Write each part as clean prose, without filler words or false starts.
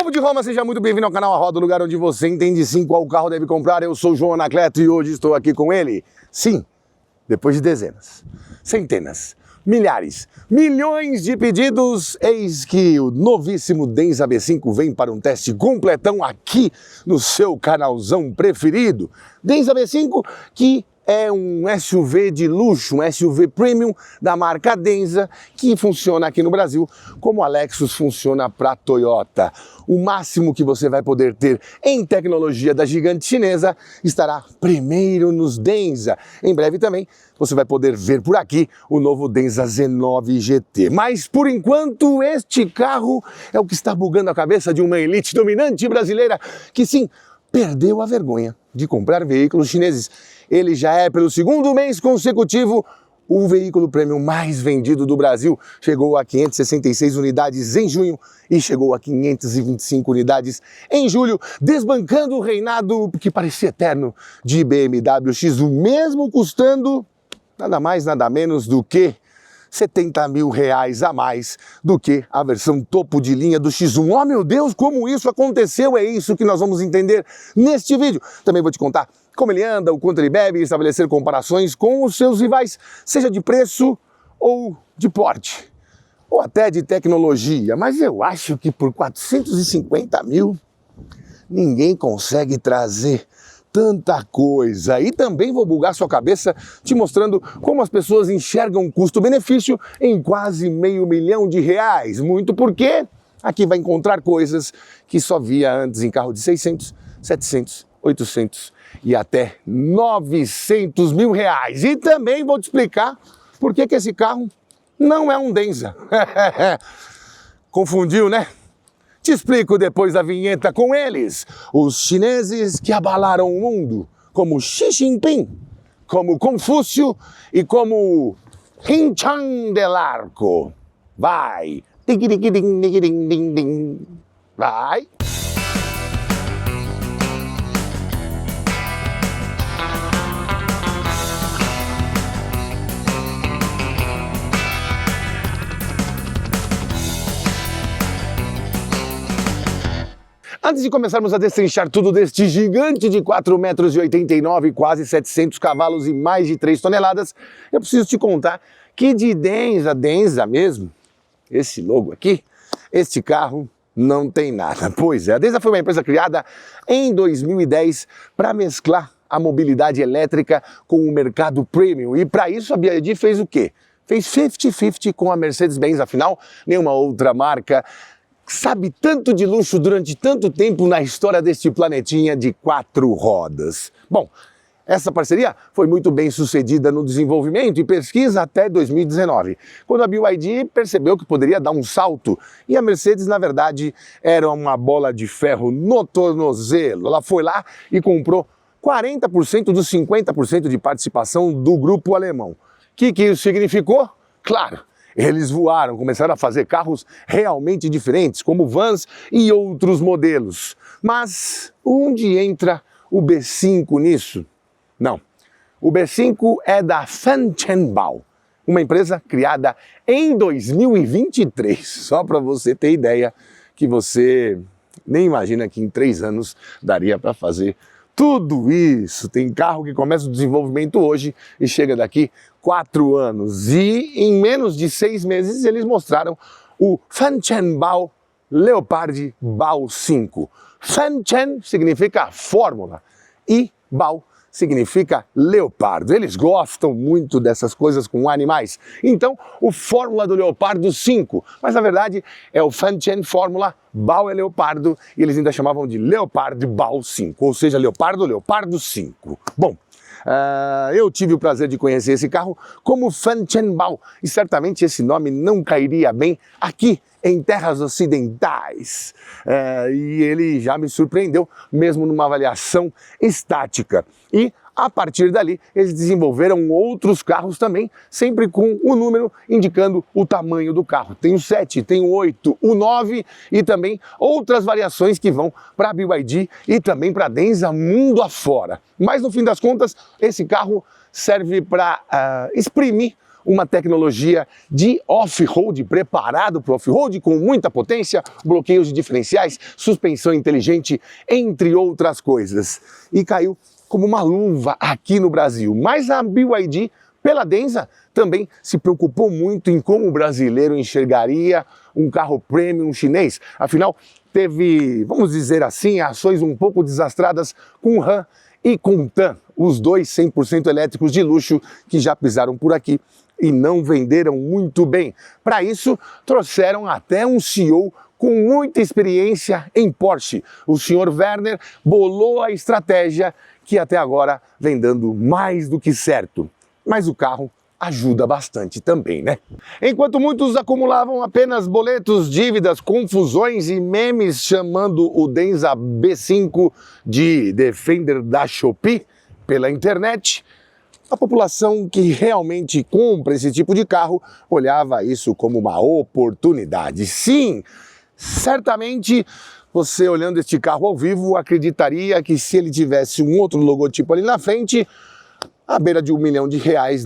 Povo de Roma, seja muito bem-vindo ao canal A Roda, o lugar onde você entende sim qual carro deve comprar. Eu sou o João Anacleto e hoje estou aqui com ele. Sim, depois de dezenas, centenas, milhares, milhões de pedidos, eis que o novíssimo Denza B5 vem para um teste completão aqui no seu canalzão preferido. Denza B5 que é um SUV de luxo, um SUV premium da marca Denza, que funciona aqui no Brasil como a Lexus funciona para a Toyota. O máximo que você vai poder ter em tecnologia da gigante chinesa estará primeiro nos Denza. Em breve também você vai poder ver por aqui o novo Denza Z9 GT. Mas por enquanto este carro é o que está bugando a cabeça de uma elite dominante brasileira que sim, perdeu a vergonha de comprar veículos chineses. Ele já é, pelo segundo mês consecutivo, o veículo premium mais vendido do Brasil. Chegou a 566 unidades em junho e chegou a 525 unidades em julho, desbancando o reinado que parecia eterno de BMW X1, mesmo custando nada mais, nada menos do que 70 mil reais a mais do que a versão topo de linha do X1. Oh meu Deus, como isso aconteceu? É isso que nós vamos entender neste vídeo. Também vou te contar como ele anda, o quanto ele bebe e estabelecer comparações com os seus rivais, seja de preço ou de porte, ou até de tecnologia. Mas eu acho que por 450 mil ninguém consegue trazer tanta coisa. E também vou bugar sua cabeça te mostrando como as pessoas enxergam custo-benefício em quase R$500 mil. Muito porque aqui vai encontrar coisas que só via antes em carro de 600, 700, 800 e até 900 mil reais. E também vou te explicar por que esse carro não é um Denza. Confundiu, né? Te explico depois da vinheta com eles, os chineses que abalaram o mundo, como Xi Jinping, como Confúcio e como Hinchan del Arco. Vai! Vai! Antes de começarmos a destrinchar tudo deste gigante de 4,89 m, quase 700 cavalos e mais de 3 toneladas, eu preciso te contar que de Denza mesmo, esse logo aqui, este carro não tem nada. Pois é, a Denza foi uma empresa criada em 2010 para mesclar a mobilidade elétrica com o mercado premium. E para isso a BYD fez o quê? Fez 50-50 com a Mercedes-Benz, afinal, nenhuma outra marca sabe tanto de luxo durante tanto tempo na história deste planetinha de 4 rodas. Bom, essa parceria foi muito bem sucedida no desenvolvimento e pesquisa até 2019, quando a BYD percebeu que poderia dar um salto e a Mercedes, na verdade, era uma bola de ferro no tornozelo. Ela foi lá e comprou 40% dos 50% de participação do grupo alemão. O que isso significou? Claro, eles voaram, começaram a fazer carros realmente diferentes, como vans e outros modelos. Mas onde entra o B5 nisso? Não, o B5 é da Fancheng-Bao, uma empresa criada em 2023. Só para você ter ideia que você nem imagina que em 3 anos daria para fazer tudo isso. Tem carro que começa o desenvolvimento hoje e chega daqui 4 anos. E em menos de 6 meses eles mostraram o Fancheng-Bao Leopard Bao 5. Fancheng significa fórmula e Bao significa leopardo. Eles gostam muito dessas coisas com animais. Então, o Fórmula do Leopardo 5. Mas, na verdade, é o Fancheng Fórmula, Bao é leopardo, e eles ainda chamavam de Leopard Bao 5. Ou seja, Leopardo 5. Bom, eu tive o prazer de conhecer esse carro como Fancheng-Bao, e certamente esse nome não cairia bem aqui em terras ocidentais. E ele já me surpreendeu, mesmo numa avaliação estática. E a partir dali, eles desenvolveram outros carros também, sempre com o número indicando o tamanho do carro. Tem o 7, tem o 8, o 9 e também outras variações que vão para a BYD e também para a Denza mundo afora. Mas no fim das contas, esse carro serve para exprimir uma tecnologia de off-road, preparado para o off-road, com muita potência, bloqueios de diferenciais, suspensão inteligente, entre outras coisas. E caiu como uma luva aqui no Brasil. Mas a BYD, pela Denza, também se preocupou muito em como o brasileiro enxergaria um carro premium chinês. Afinal, teve, vamos dizer assim, ações um pouco desastradas com RAM e com TAN, os dois 100% elétricos de luxo que já pisaram por aqui e não venderam muito bem. Para isso, trouxeram até um CEO com muita experiência em Porsche. O Sr. Werner bolou a estratégia que até agora vem dando mais do que certo. Mas o carro ajuda bastante também, né? Enquanto muitos acumulavam apenas boletos, dívidas, confusões e memes chamando o Denza B5 de Defender da Shopee pela internet, a população que realmente compra esse tipo de carro olhava isso como uma oportunidade. Sim, certamente você olhando este carro ao vivo acreditaria que se ele tivesse um outro logotipo ali na frente, à beira de R$1 milhão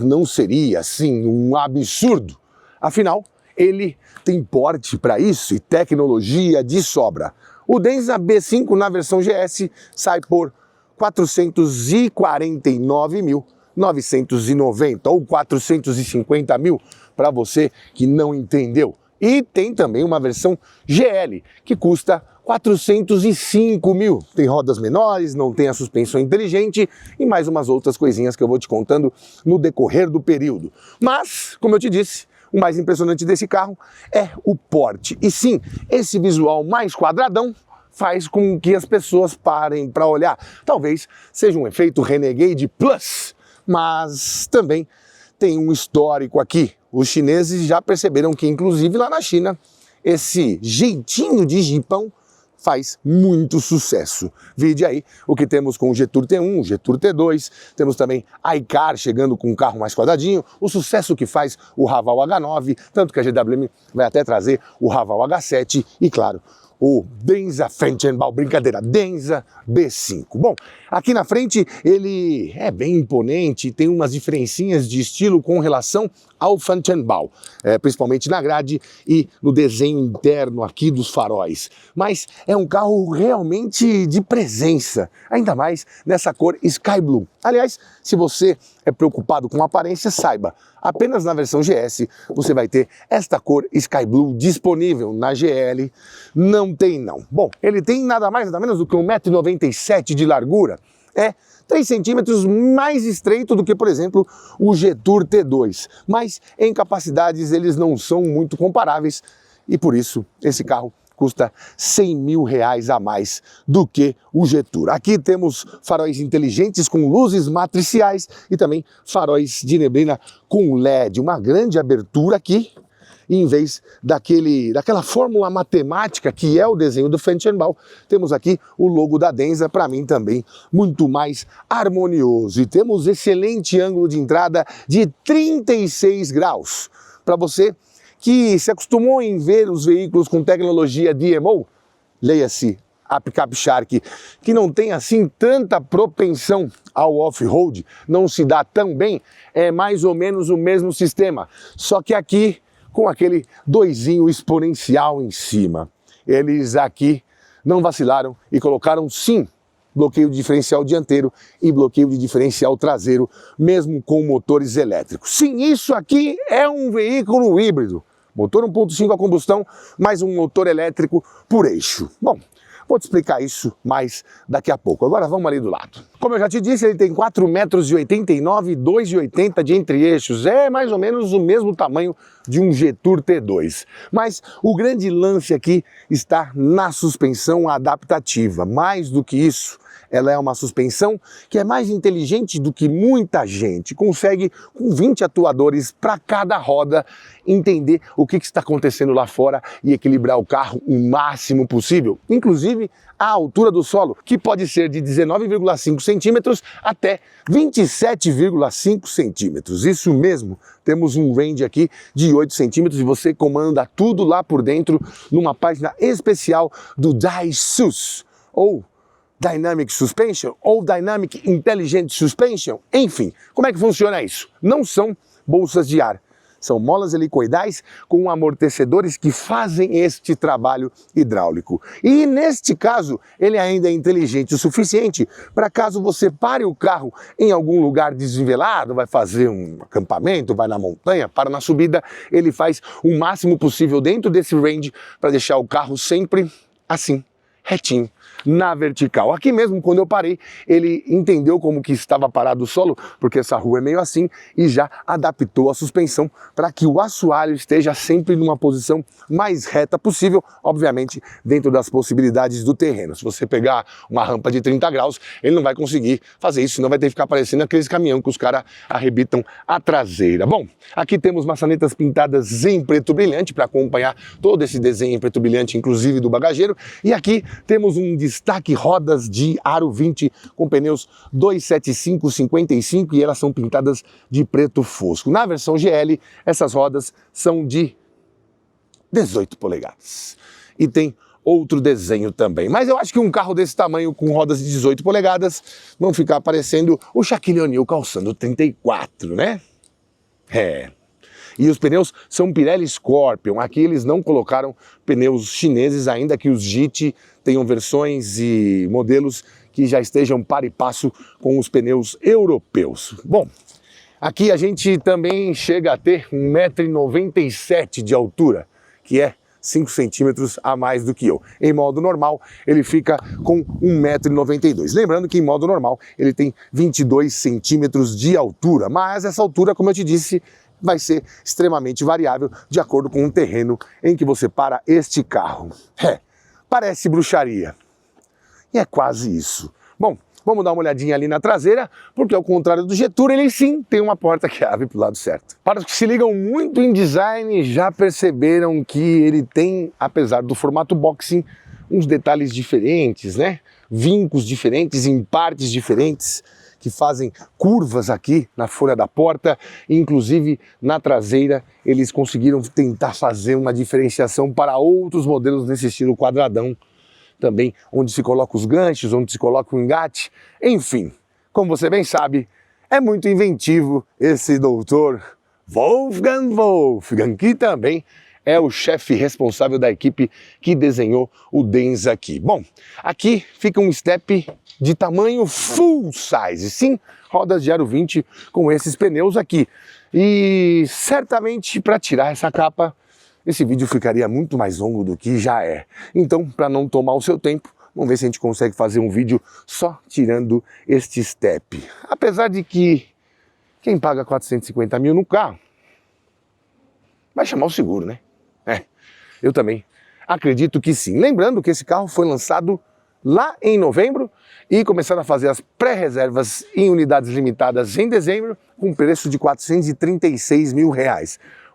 não seria, assim, um absurdo. Afinal, ele tem porte para isso e tecnologia de sobra. O Denza B5 na versão GS sai por R$ 449.990 ou 450 mil para você que não entendeu. E tem também uma versão GL que custa 405 mil. Tem rodas menores, não tem a suspensão inteligente e mais umas outras coisinhas que eu vou te contando no decorrer do período. Mas, como eu te disse, o mais impressionante desse carro é o porte. E sim, esse visual mais quadradão faz com que as pessoas parem para olhar. Talvez seja um efeito Renegade Plus, mas também tem um histórico aqui. Os chineses já perceberam que, inclusive lá na China, esse jeitinho de jipão faz muito sucesso. Vide aí o que temos com o Jetour T1, o Jetour T2, temos também a iCar chegando com um carro mais quadradinho, o sucesso que faz o Raval H9, tanto que a GWM vai até trazer o Raval H7 e, claro, o Denza Fanchenbaum, brincadeira, Denza B5. Bom, aqui na frente ele é bem imponente, tem umas diferencinhas de estilo com relação ao Fanchenbaum, principalmente na grade e no desenho interno aqui dos faróis. Mas é um carro realmente de presença, ainda mais nessa cor Sky Blue. Aliás, se você é preocupado com a aparência, saiba, apenas na versão GS você vai ter esta cor Sky Blue disponível. Na GL não tem não. Bom, ele tem nada mais nada menos do que 1,97 m de largura. É 3 centímetros mais estreito do que, por exemplo, o Jetour T2. Mas em capacidades eles não são muito comparáveis e por isso esse carro custa R$100 mil a mais do que o Jetour. Aqui temos faróis inteligentes com luzes matriciais e também faróis de neblina com LED. Uma grande abertura aqui, em vez daquela fórmula matemática que é o desenho do Fanchenbaum, temos aqui o logo da Denza, para mim também muito mais harmonioso. E temos excelente ângulo de entrada de 36 graus. Para você que se acostumou em ver os veículos com tecnologia DMO, leia-se a Picape Shark, que não tem assim tanta propensão ao off-road, não se dá tão bem, é mais ou menos o mesmo sistema, só que aqui com aquele doisinho exponencial em cima. Eles aqui não vacilaram e colocaram sim bloqueio de diferencial dianteiro e bloqueio de diferencial traseiro, mesmo com motores elétricos. Sim, isso aqui é um veículo híbrido. Motor 1.5 a combustão, mais um motor elétrico por eixo. Bom, vou te explicar isso mais daqui a pouco. Agora vamos ali do lado. Como eu já te disse, ele tem 4,89 m e 2,80 m de entre-eixos. É mais ou menos o mesmo tamanho de um Jetour T2. Mas o grande lance aqui está na suspensão adaptativa. Mais do que isso, ela é uma suspensão que é mais inteligente do que muita gente. Consegue, com 20 atuadores para cada roda, entender o que está acontecendo lá fora e equilibrar o carro o máximo possível. Inclusive a altura do solo, que pode ser de 19,5 centímetros até 27,5 centímetros. Isso mesmo, temos um range aqui de 8 centímetros e você comanda tudo lá por dentro numa página especial do DAISUS, ou Dynamic Suspension ou Dynamic Intelligent Suspension, enfim, como é que funciona isso? Não são bolsas de ar, São molas helicoidais com amortecedores que fazem este trabalho hidráulico. E neste caso, ele ainda é inteligente o suficiente para caso você pare o carro em algum lugar desnivelado, vai fazer um acampamento, vai na montanha, para na subida, ele faz o máximo possível dentro desse range para deixar o carro sempre assim, retinho, na vertical. Aqui mesmo, quando eu parei, ele entendeu como que estava parado o solo, porque essa rua é meio assim, e já adaptou a suspensão para que o assoalho esteja sempre numa posição mais reta possível, obviamente dentro das possibilidades do terreno. Se você pegar uma rampa de 30 graus, ele não vai conseguir fazer isso, senão vai ter que ficar parecendo aqueles caminhões que os caras arrebitam a traseira. Bom, aqui temos maçanetas pintadas em preto brilhante para acompanhar todo esse desenho em preto brilhante, inclusive do bagageiro, e aqui temos um destaque rodas de aro 20 com pneus 275/55 e elas são pintadas de preto fosco. Na versão GL, essas rodas são de 18 polegadas e tem outro desenho também. Mas eu acho que um carro desse tamanho com rodas de 18 polegadas vão ficar parecendo o Shaquille O'Neal calçando 34, né? E os pneus são Pirelli Scorpion. Aqui eles não colocaram pneus chineses, ainda que os JIT tenham versões e modelos que já estejam par e passo com os pneus europeus. Bom, aqui a gente também chega a ter 1,97 m de altura, que é 5 centímetros a mais do que eu. Em modo normal, ele fica com 1,92 m. Lembrando que em modo normal, ele tem 22 centímetros de altura, mas essa altura, como eu te disse, vai ser extremamente variável de acordo com o terreno em que você para este carro. Parece bruxaria. E é quase isso. Bom, vamos dar uma olhadinha ali na traseira, porque ao contrário do Jetour, ele sim tem uma porta que abre para o lado certo. Para os que se ligam muito em design, já perceberam que ele tem, apesar do formato boxing, uns detalhes diferentes, né? Vincos diferentes em partes diferentes, que fazem curvas aqui na folha da porta, inclusive na traseira eles conseguiram tentar fazer uma diferenciação para outros modelos nesse estilo quadradão, também onde se coloca os ganchos, onde se coloca o engate, enfim, como você bem sabe, é muito inventivo esse doutor Wolfgang, que também é o chefe responsável da equipe que desenhou o Denza aqui. Bom, aqui fica um step de tamanho full size, sim, rodas de aro 20 com esses pneus aqui. E certamente para tirar essa capa, esse vídeo ficaria muito mais longo do que já é. Então, para não tomar o seu tempo, vamos ver se a gente consegue fazer um vídeo só tirando este step. Apesar de que quem paga 450 mil no carro vai chamar o seguro, né? Eu também acredito que sim. Lembrando que esse carro foi lançado lá em novembro e começaram a fazer as pré-reservas em unidades limitadas em dezembro com preço de R$436 mil.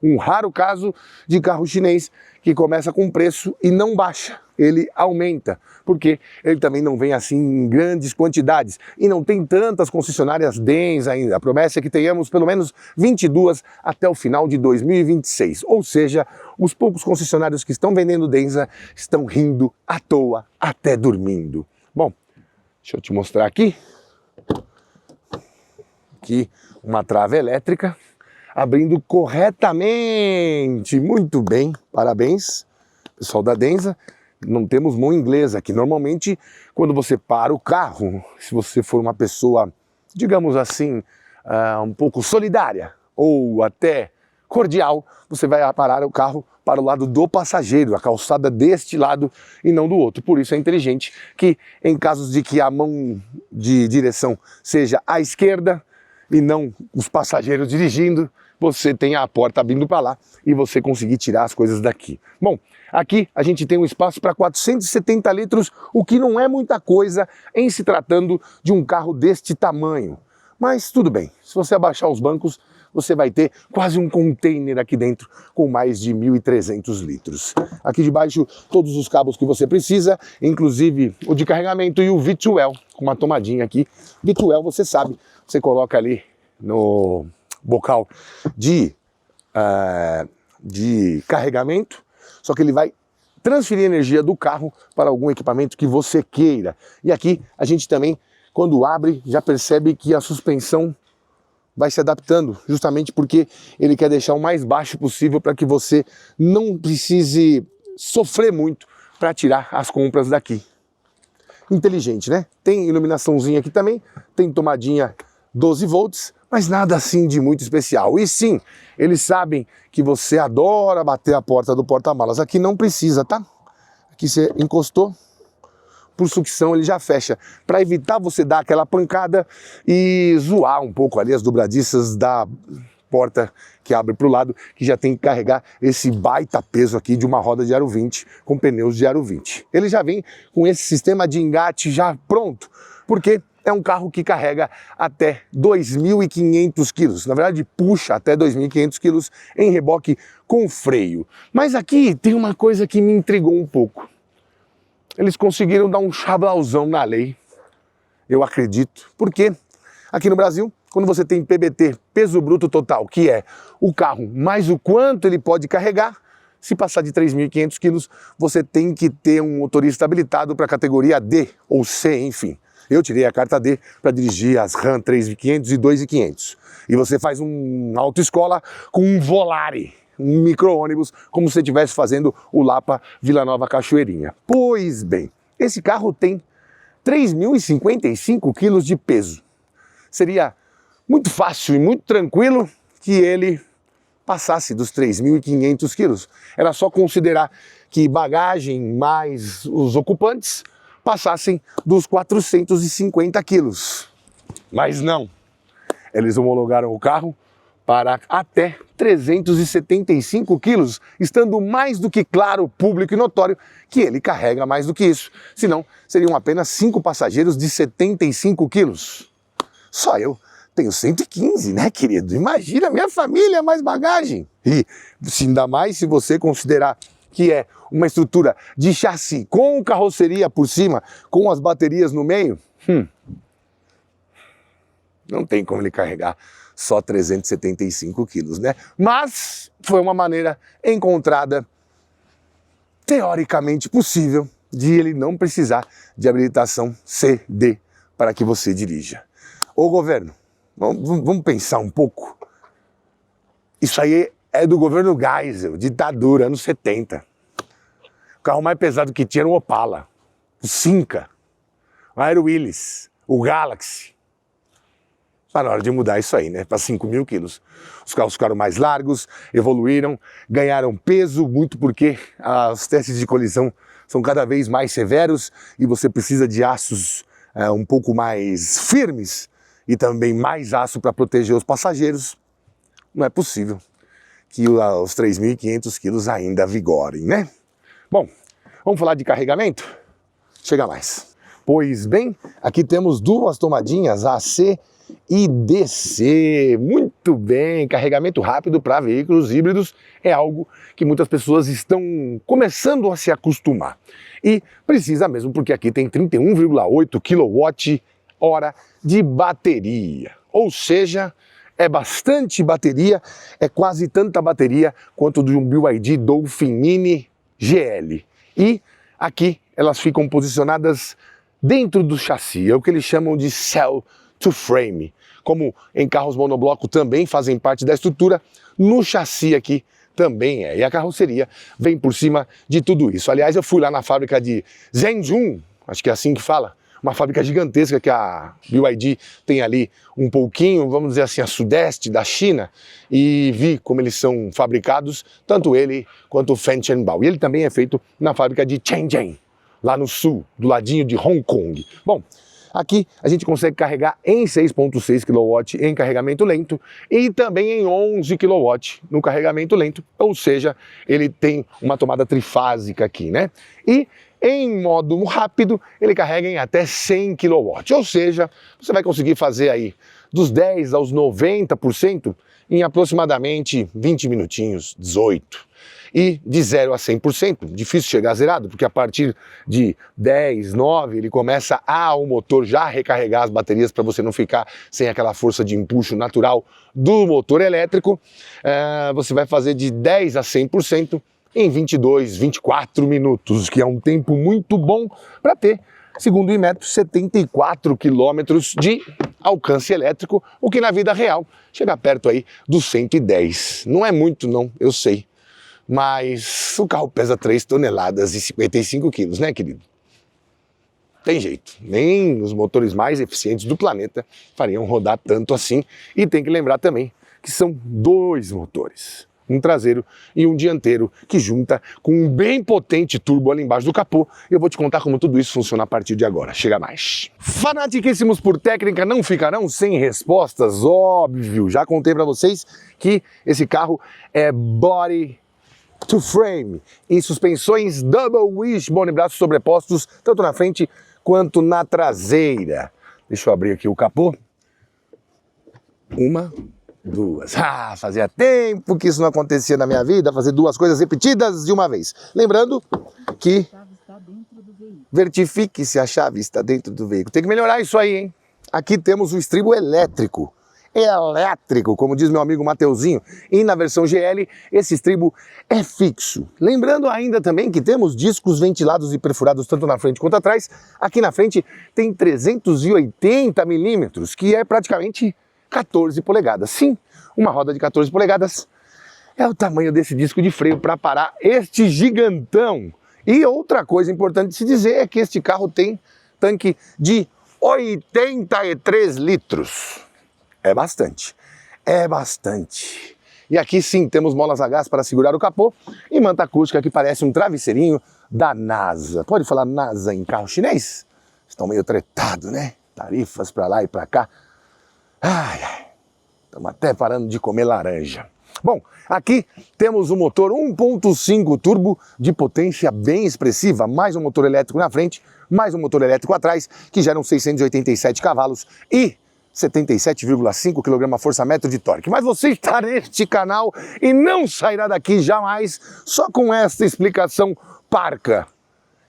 Um raro caso de carro chinês que começa com preço e não baixa, ele aumenta, porque ele também não vem assim em grandes quantidades e não tem tantas concessionárias Denza ainda. A promessa é que tenhamos pelo menos 22 até o final de 2026, ou seja, os poucos concessionários que estão vendendo Denza estão rindo à toa, até dormindo. Bom, deixa eu te mostrar aqui uma trava elétrica abrindo corretamente, muito bem, parabéns, pessoal da Denza. Não temos mão inglesa aqui. Normalmente, quando você para o carro, se você for uma pessoa, digamos assim, um pouco solidária ou até cordial, você vai parar o carro para o lado do passageiro, a calçada deste lado e não do outro. Por isso é inteligente que, em casos de que a mão de direção seja à esquerda e não os passageiros dirigindo, você tem a porta abrindo para lá e você conseguir tirar as coisas daqui. Bom, aqui a gente tem um espaço para 470 litros, o que não é muita coisa em se tratando de um carro deste tamanho. Mas tudo bem, se você abaixar os bancos, você vai ter quase um container aqui dentro com mais de 1.300 litros. Aqui debaixo, todos os cabos que você precisa, inclusive o de carregamento e o V2L, com uma tomadinha aqui. V2L, você sabe, você coloca ali no bocal de carregamento, só que ele vai transferir energia do carro para algum equipamento que você queira. E aqui a gente também, quando abre, já percebe que a suspensão vai se adaptando, justamente porque ele quer deixar o mais baixo possível para que você não precise sofrer muito para tirar as compras daqui. Inteligente, né? Tem iluminaçãozinha aqui também, tem tomadinha 12 volts, mas nada assim de muito especial. E sim, eles sabem que você adora bater a porta do porta-malas. Aqui não precisa, tá? Aqui você encostou, por sucção ele já fecha, para evitar você dar aquela pancada e zoar um pouco ali as dobradiças da porta que abre para o lado, que já tem que carregar esse baita peso aqui de uma roda de aro 20 com pneus de aro 20. Ele já vem com esse sistema de engate já pronto, porque é um carro que carrega até 2.500 quilos. Na verdade, puxa até 2.500 quilos em reboque com freio. Mas aqui tem uma coisa que me intrigou um pouco. Eles conseguiram dar um chablauzão na lei, eu acredito, porque aqui no Brasil, quando você tem PBT, peso bruto total, que é o carro mais o quanto ele pode carregar, se passar de 3.500 quilos, você tem que ter um motorista habilitado para a categoria D ou C, enfim. Eu tirei a carta D para dirigir as Ram 3500 e 2500. E você faz uma autoescola com um Volare, um micro-ônibus, como se você estivesse fazendo o Lapa Vila Nova Cachoeirinha. Pois bem, esse carro tem 3.055 quilos de peso. Seria muito fácil e muito tranquilo que ele passasse dos 3.500 quilos. Era só considerar que bagagem mais os ocupantes passassem dos 450 quilos. Mas não, eles homologaram o carro para até 375 quilos, estando mais do que claro, público e notório que ele carrega mais do que isso. Senão, seriam apenas 5 passageiros de 75 quilos. Só eu tenho 115, né, querido? Imagina, minha família mais bagagem. E ainda mais se você considerar que é uma estrutura de chassi com carroceria por cima, com as baterias no meio, não tem como ele carregar só 375 quilos, né? Mas foi uma maneira encontrada, teoricamente possível, de ele não precisar de habilitação CD para que você dirija. Ô governo, vamos pensar um pouco. Isso aí é do governo Geisel, ditadura, anos 70. O carro mais pesado que tinha era o Opala, o Simca, o Aero Willys, o Galaxy. Está na hora de mudar isso aí, né? Para 5.000 quilos. Os carros ficaram mais largos, evoluíram, ganharam peso, muito porque os testes de colisão são cada vez mais severos e você precisa de aços um pouco mais firmes e também mais aço para proteger os passageiros. Não é possível que os 3.500 quilos ainda vigorem, né? Bom, vamos falar de carregamento? Chega mais. Pois bem, aqui temos duas tomadinhas AC e DC. Muito bem, carregamento rápido para veículos híbridos é algo que muitas pessoas estão começando a se acostumar. E precisa mesmo, porque aqui tem 31,8 kWh de bateria. Ou seja, é bastante bateria, é quase tanta bateria quanto de um BYD Dolphin Mini GL. E aqui elas ficam posicionadas dentro do chassi, é o que eles chamam de cell to frame. Como em carros monobloco também fazem parte da estrutura, no chassi aqui também é. E a carroceria vem por cima de tudo isso. Aliás, eu fui lá na fábrica de Zhengzhou, acho que é assim que fala, uma fábrica gigantesca que a BYD tem ali um pouquinho, vamos dizer assim, a sudeste da China, e vi como eles são fabricados, tanto ele quanto o Fenchengbao. E ele também é feito na fábrica de Shenzhen, lá no sul, do ladinho de Hong Kong. Bom, aqui a gente consegue carregar em 6,6 kW em carregamento lento e também em 11 kW no carregamento lento, ou seja, ele tem uma tomada trifásica aqui, né? E em modo rápido, ele carrega em até 100 kW, ou seja, você vai conseguir fazer aí dos 10 aos 90% em aproximadamente 20 minutinhos, 18. E de 0 a 100%, difícil chegar a zerado, porque a partir de 10, 9, ele começa o motor já recarregar as baterias para você não ficar sem aquela força de empuxo natural do motor elétrico. Você vai fazer de 10 a 100% em 22, 24 minutos, que é um tempo muito bom para ter, segundo o Inmetro, 74 quilômetros de alcance elétrico, o que na vida real chega perto aí dos 110. Não é muito não, eu sei, mas o carro pesa 3 toneladas e 55 quilos, né, querido? Tem jeito, nem os motores mais eficientes do planeta fariam rodar tanto assim. E tem que lembrar também que são 2 motores, um traseiro e um dianteiro, que junta com um bem potente turbo ali embaixo do capô. E eu vou te contar como tudo isso funciona a partir de agora. Chega mais. Fanatiquíssimos por técnica não ficarão sem respostas, óbvio. Já contei para vocês que esse carro é body to frame, em suspensões double wishbone, braços sobrepostos, tanto na frente quanto na traseira. Deixa eu abrir aqui o capô. 1, 2. Fazia tempo que isso não acontecia na minha vida, fazer 2 coisas repetidas de uma vez. Lembrando que verifique se a chave está dentro do veículo. Tem que melhorar isso aí, hein? Aqui temos o estribo elétrico. Elétrico, como diz meu amigo Mateuzinho, e na versão GL esse estribo é fixo. Lembrando ainda também que temos discos ventilados e perfurados tanto na frente quanto atrás. Aqui na frente tem 380 milímetros, que é praticamente 14 polegadas. Sim, uma roda de 14 polegadas é o tamanho desse disco de freio para parar este gigantão. E outra coisa importante de se dizer é que este carro tem tanque de 83 litros. É bastante, é bastante. E aqui sim temos molas a gás para segurar o capô e manta acústica que parece um travesseirinho da NASA. Pode falar NASA em carro chinês? Estão meio tretados, né? Tarifas para lá e para cá. Ai, ai, estamos até parando de comer laranja. Bom, aqui temos um motor 1.5 turbo de potência bem expressiva, mais um motor elétrico na frente, mais um motor elétrico atrás, que geram 687 cavalos e 77,5 kgfm de torque. Mas você está neste canal e não sairá daqui jamais só com esta explicação parca,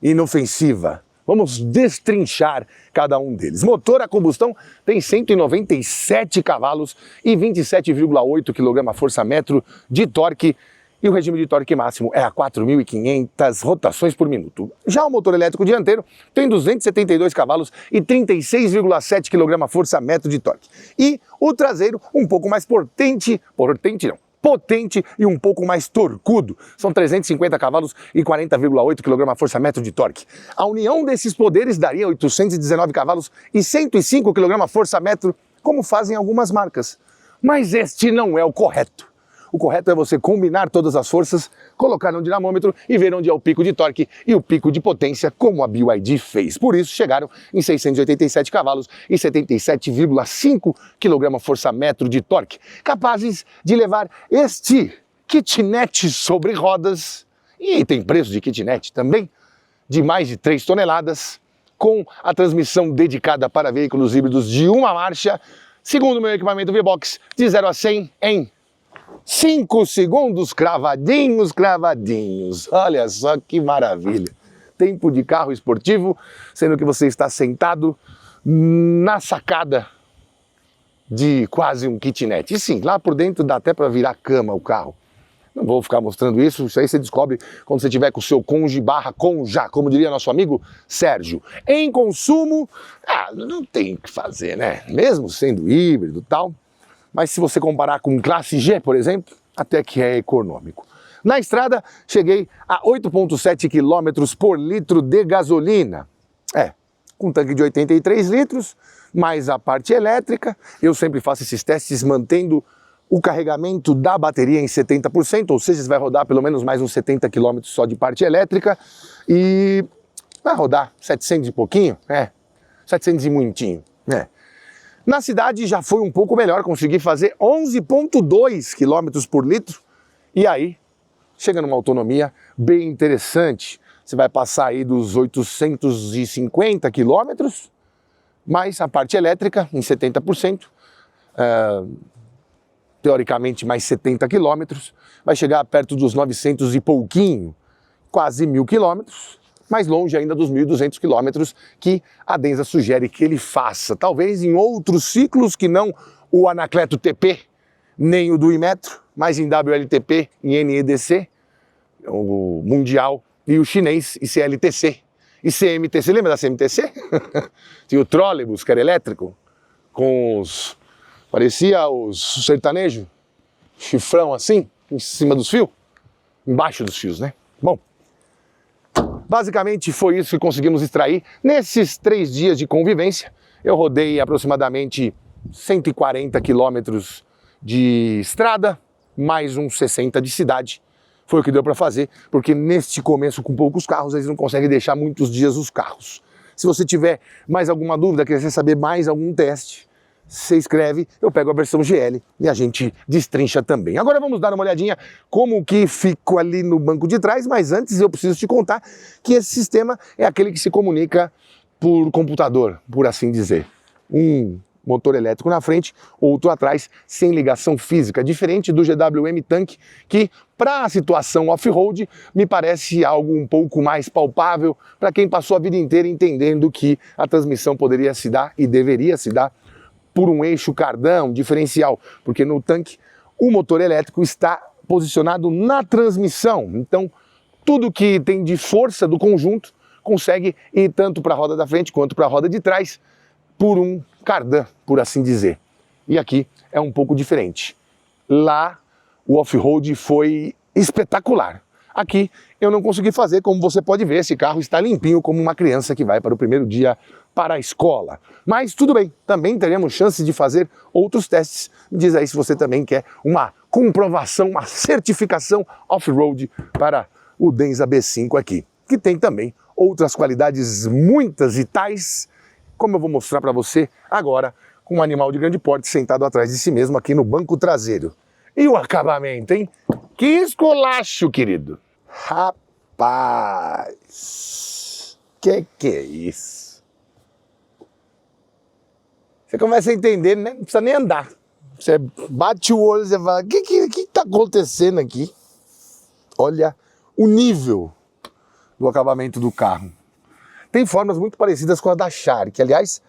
inofensiva. Vamos destrinchar cada um deles. Motor a combustão tem 197 cavalos e 27,8 kgfm de torque. E o regime de torque máximo é a 4.500 rotações por minuto. Já o motor elétrico dianteiro tem 272 cavalos e 36,7 kgfm de torque. E o traseiro um pouco mais potente e um pouco mais torcudo. São 350 cavalos e 40,8 kgfm de torque. A união desses poderes daria 819 cavalos e 105 kgfm, como fazem algumas marcas. Mas este não é o correto. O correto é você combinar todas as forças, colocar no dinamômetro e ver onde é o pico de torque e o pico de potência, como a BYD fez. Por isso chegaram em 687 cavalos e 77,5 kgfm de torque, capazes de levar este kitnet sobre rodas, e tem preço de kitnet também, de mais de 3 toneladas, com a transmissão dedicada para veículos híbridos de uma marcha, segundo o meu equipamento V-Box, de 0 a 100 em 5 segundos cravadinhos, cravadinhos. Olha só que maravilha. Tempo de carro esportivo, sendo que você está sentado na sacada de quase um kitnet. E sim, lá por dentro dá até para virar cama o carro. Não vou ficar mostrando isso aí você descobre quando você tiver com o seu cônjuge / cônjuge, como diria nosso amigo Sérgio. Em consumo, não tem o que fazer, né? Mesmo sendo híbrido e tal. Mas se você comparar com classe G, por exemplo, até que é econômico. Na estrada, cheguei a 8,7 km por litro de gasolina. Com tanque de 83 litros, mais a parte elétrica. Eu sempre faço esses testes mantendo o carregamento da bateria em 70%, ou seja, você vai rodar pelo menos mais uns 70 km só de parte elétrica. E vai rodar 700 e pouquinho, 700 e muitinho, Na cidade já foi um pouco melhor, consegui fazer 11,2 km por litro e aí chega numa autonomia bem interessante. Você vai passar aí dos 850 km, mais a parte elétrica em 70%, teoricamente mais 70 km, vai chegar perto dos 900 e pouquinho, quase 1.000 km. Mais longe ainda dos 1.200 quilômetros que a Denza sugere que ele faça, talvez em outros ciclos que não o Anacleto TP, nem o do Imetro, mas em WLTP, em NEDC, o Mundial, e o chinês, ICLTC, e CMTC, lembra da CMTC? Tinha o trólebus, que era elétrico, com os... parecia os sertanejos, chifrão assim, em cima dos fios, embaixo dos fios, né? Bom, basicamente foi isso que conseguimos extrair. Nesses 3 dias de convivência, eu rodei aproximadamente 140 quilômetros de estrada, mais uns 60 de cidade. Foi o que deu para fazer, porque neste começo com poucos carros, eles não conseguem deixar muitos dias os carros. Se você tiver mais alguma dúvida, quer saber mais algum teste, você escreve, eu pego a versão GL e a gente destrincha também. Agora vamos dar uma olhadinha como que fico ali no banco de trás, mas antes eu preciso te contar que esse sistema é aquele que se comunica por computador, por assim dizer. Um motor elétrico na frente, outro atrás, sem ligação física, diferente do GWM Tank, que para a situação off-road me parece algo um pouco mais palpável para quem passou a vida inteira entendendo que a transmissão poderia se dar e deveria se dar por um eixo cardão diferencial, porque no tanque o motor elétrico está posicionado na transmissão, então tudo que tem de força do conjunto consegue ir tanto para a roda da frente quanto para a roda de trás por um cardan, por assim dizer. E aqui é um pouco diferente. Lá o off-road foi espetacular. Aqui eu não consegui fazer, como você pode ver, esse carro está limpinho como uma criança que vai para o primeiro dia para a escola. Mas tudo bem, também teremos chance de fazer outros testes. Me diz aí se você também quer uma comprovação, uma certificação off-road para o Denza B5 aqui, que tem também outras qualidades muitas e tais, como eu vou mostrar para você agora, com um animal de grande porte sentado atrás de si mesmo aqui no banco traseiro. E o acabamento, hein? Que esculacho, querido! Rapaz! Que é isso? Você começa a entender, né? Não precisa nem andar. Você bate o olho e você fala, o que tá acontecendo aqui? Olha o nível do acabamento do carro. Tem formas muito parecidas com a da Shark. Aliás,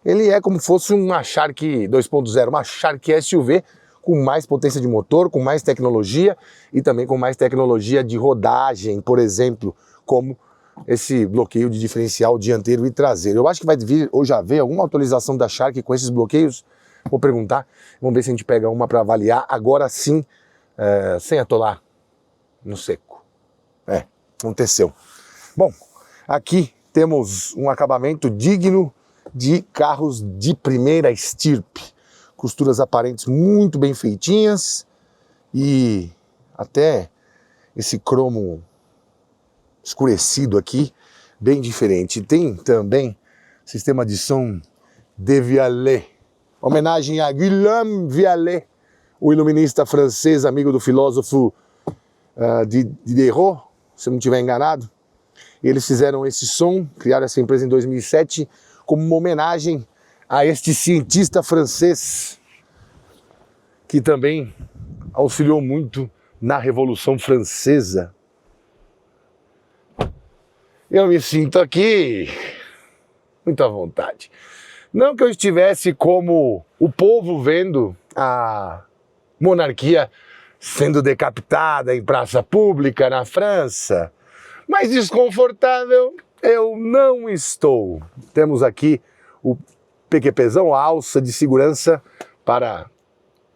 ele é como se fosse uma Shark 2.0, uma Shark SUV com mais potência de motor, com mais tecnologia e também com mais tecnologia de rodagem, por exemplo, como esse bloqueio de diferencial dianteiro e traseiro. Eu acho que vai vir ou já ver alguma atualização da Shark com esses bloqueios. Vou perguntar, vamos ver se a gente pega uma para avaliar agora sim, sem atolar no seco. Aconteceu. Bom, aqui temos um acabamento digno de carros de primeira estirpe. Costuras aparentes muito bem feitinhas e até esse cromo escurecido aqui, bem diferente. Tem também sistema de som de Vialet. Homenagem a Guillaume Vialet, o iluminista francês, amigo do filósofo Diderot, se não estiver enganado. Eles fizeram esse som, criaram essa empresa em 2007, como uma homenagem a este cientista francês que também auxiliou muito na Revolução Francesa. Eu me sinto aqui muito à vontade. Não que eu estivesse como o povo vendo a monarquia sendo decapitada em praça pública na França, mas desconfortável eu não estou. Temos aqui o PQPzão, a alça de segurança para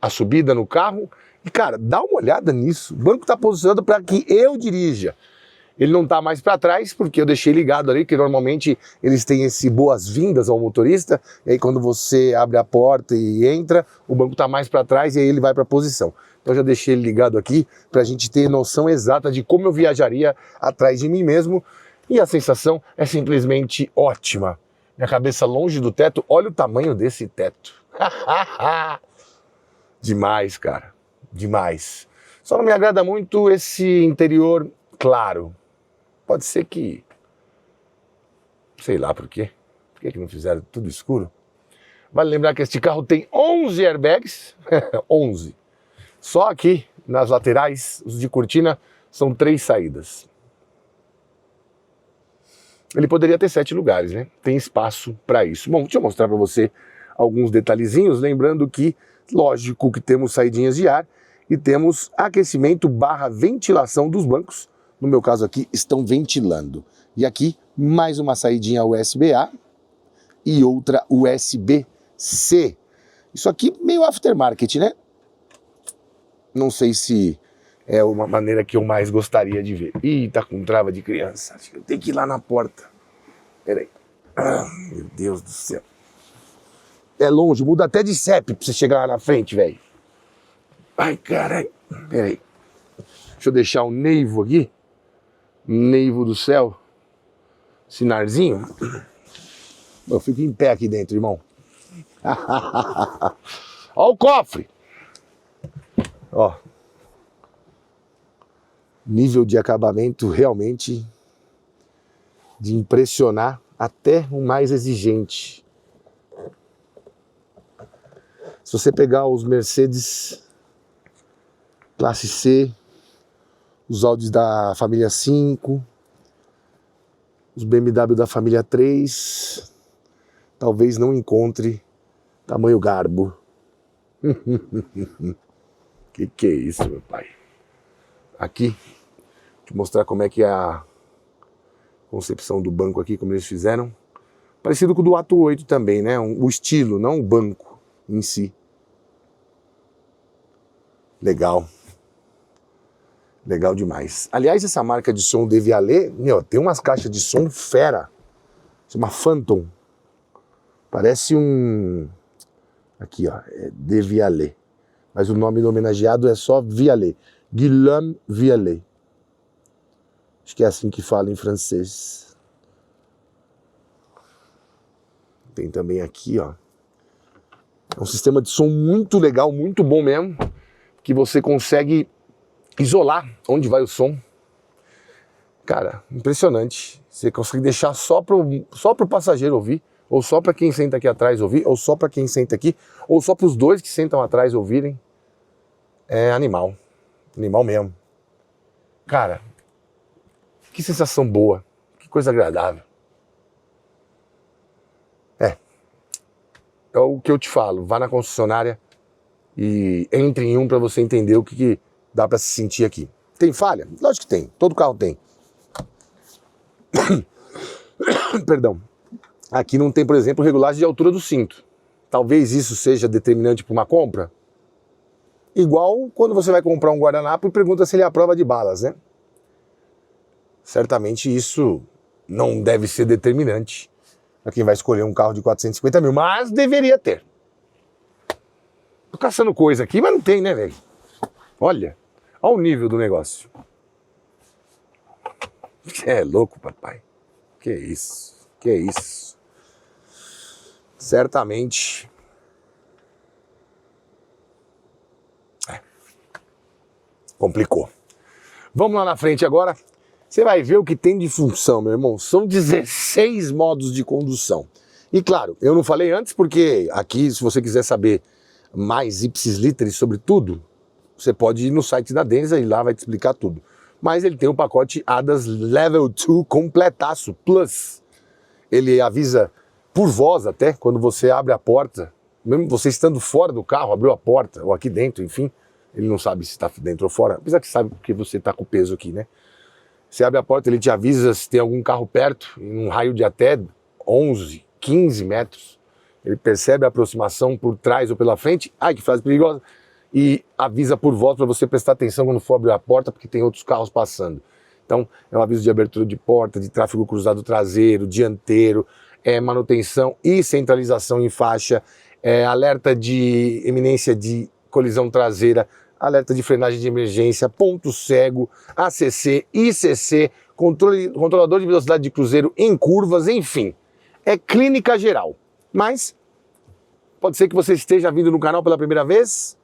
a subida no carro. E cara, dá uma olhada nisso. O banco está posicionado para que eu dirija. Ele não está mais para trás porque eu deixei ligado ali, que normalmente eles têm esse boas-vindas ao motorista. E aí quando você abre a porta e entra, o banco está mais para trás e aí ele vai para a posição. Então eu já deixei ele ligado aqui para a gente ter noção exata de como eu viajaria atrás de mim mesmo. E a sensação é simplesmente ótima. Minha cabeça longe do teto, olha o tamanho desse teto. Demais, cara, demais. Só não me agrada muito esse interior claro. Pode ser que... sei lá por quê. Por que não fizeram tudo escuro? Vale lembrar que este carro tem 11 airbags. 11. Só aqui, nas laterais, os de cortina, são 3 saídas. Ele poderia ter 7 lugares, né? Tem espaço para isso. Bom, deixa eu mostrar para você alguns detalhezinhos, lembrando que, lógico que temos saidinhas de ar e temos aquecimento / ventilação dos bancos. No meu caso aqui, estão ventilando. E aqui, mais uma saidinha USB-A e outra USB-C. Isso aqui meio aftermarket, né? Não sei se é uma maneira que eu mais gostaria de ver. Ih, tá com trava de criança. Acho que eu tenho que ir lá na porta. Peraí. Ah, meu Deus do céu. É longe, muda até de CEP pra você chegar lá na frente, velho. Ai, caralho. Peraí. Deixa eu deixar o Neivo aqui. Neivo do céu. Sinarzinho. Eu fico em pé aqui dentro, irmão. Ó o cofre. Ó. Nível de acabamento realmente de impressionar até o mais exigente. Se você pegar os Mercedes classe C, os Audis da família 5, os BMW da família 3, talvez não encontre tamanho garbo. Que é isso, meu pai? Aqui, vou te mostrar como é que é a concepção do banco aqui, como eles fizeram. Parecido com o do Ato 8 também, né? O estilo, não o banco em si. Legal. Legal demais. Aliás, essa marca de som Devialet, meu, tem umas caixas de som fera. Chama Phantom. Parece um... Aqui, ó, é Devialet. Mas o nome do homenageado é só Vialet. Guillaume Vialet. Acho que é assim que fala em francês. Tem também aqui, ó. É um sistema de som muito legal, muito bom mesmo. Que você consegue isolar onde vai o som. Cara, impressionante. Você consegue deixar só pro passageiro ouvir, ou só para quem senta aqui atrás ouvir, ou só para quem senta aqui, ou só para os dois que sentam atrás ouvirem. É animal. Animal mesmo. Cara, que sensação boa. Que coisa agradável. É o que eu te falo. Vá na concessionária e entre em um para você entender o que dá para se sentir aqui. Tem falha? Lógico que tem. Todo carro tem. Perdão. Aqui não tem, por exemplo, regulagem de altura do cinto. Talvez isso seja determinante para uma compra. Igual quando você vai comprar um guardanapo e pergunta se ele é à prova de balas, né? Certamente isso não deve ser determinante para quem vai escolher um carro de 450 mil, mas deveria ter. Tô caçando coisa aqui, mas não tem, né, velho? Olha o nível do negócio. É louco, papai. Que isso, que isso. Certamente. Complicou. Vamos lá na frente agora. Você vai ver o que tem de função, meu irmão. São 16 modos de condução. E claro, eu não falei antes porque aqui, se você quiser saber mais ipsis literis sobre tudo, você pode ir no site da Denza e lá vai te explicar tudo. Mas ele tem o pacote ADAS Level 2 completaço, Plus. Ele avisa por voz até, quando você abre a porta, mesmo você estando fora do carro, abriu a porta, ou aqui dentro, enfim, ele não sabe se está dentro ou fora, apesar que sabe porque você está com o peso aqui, né? Você abre a porta, ele te avisa se tem algum carro perto, em um raio de até 11, 15 metros. Ele percebe a aproximação por trás ou pela frente, ai que frase perigosa, e avisa por volta para você prestar atenção quando for abrir a porta, porque tem outros carros passando. Então, é um aviso de abertura de porta, de tráfego cruzado traseiro, dianteiro, manutenção e centralização em faixa, alerta de eminência de colisão traseira, alerta de frenagem de emergência, ponto cego, ACC, ICC, controlador de velocidade de cruzeiro em curvas, enfim. É clínica geral. Mas pode ser que você esteja vindo no canal pela primeira vez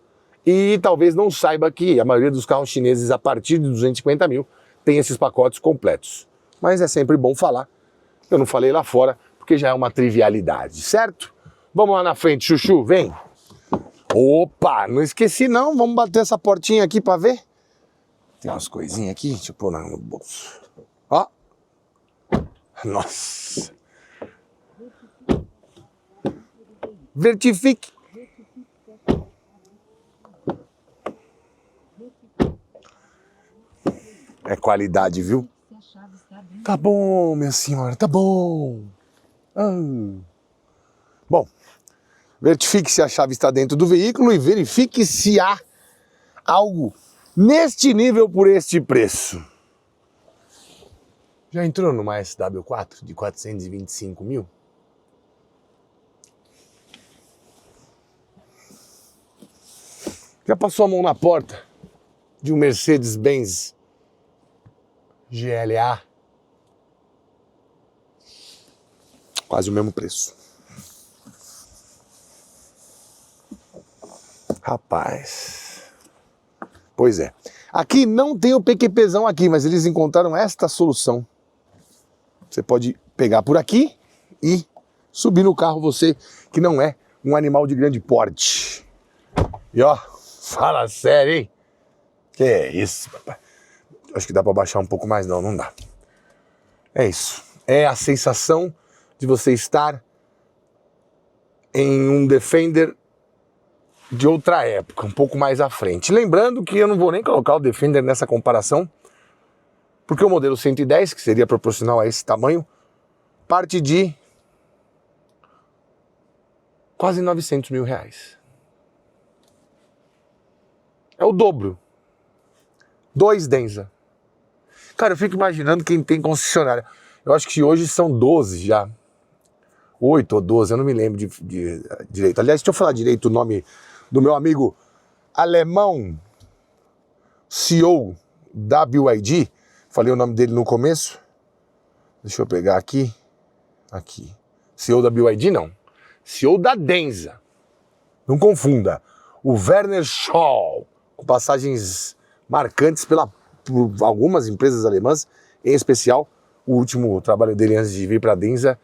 e talvez não saiba que a maioria dos carros chineses a partir de 250 mil tem esses pacotes completos. Mas é sempre bom falar. Eu não falei lá fora porque já é uma trivialidade, certo? Vamos lá na frente, Chuchu, vem! Opa, não esqueci não, vamos bater essa portinha aqui pra ver. Tem umas coisinhas aqui, deixa eu pôr no bolso. Ó. Nossa. Vertifique. É qualidade, viu? Tá bom, minha senhora, tá bom. Bom, Verifique se a chave está dentro do veículo e verifique se há algo neste nível por este preço. Já entrou numa SW4 de 425 mil? Já passou a mão na porta de um Mercedes-Benz GLA? Quase o mesmo preço. Rapaz. Pois é. Aqui não tem o PQPzão aqui, mas eles encontraram esta solução. Você pode pegar por aqui e subir no carro, você que não é um animal de grande porte. E ó, fala sério, hein? Que é isso, papai? Acho que dá pra baixar um pouco mais, não dá. É isso. É a sensação de você estar em um Defender de outra época, um pouco mais à frente. Lembrando que eu não vou nem colocar o Defender nessa comparação, porque o modelo 110, que seria proporcional a esse tamanho, parte de quase 900 mil reais. É o dobro. 2 Denza. Cara, eu fico imaginando quem tem concessionária. Eu acho que hoje são 12 já. 8 ou 12, eu não me lembro de direito. Aliás, deixa eu falar direito o nome do meu amigo alemão, CEO da BYD. Falei o nome dele no começo. Deixa eu pegar aqui. Aqui. CEO da BYD, não. CEO da Denza. Não confunda. O Werner Scholl, com passagens marcantes por algumas empresas alemãs, em especial o último trabalho dele antes de vir para a Denza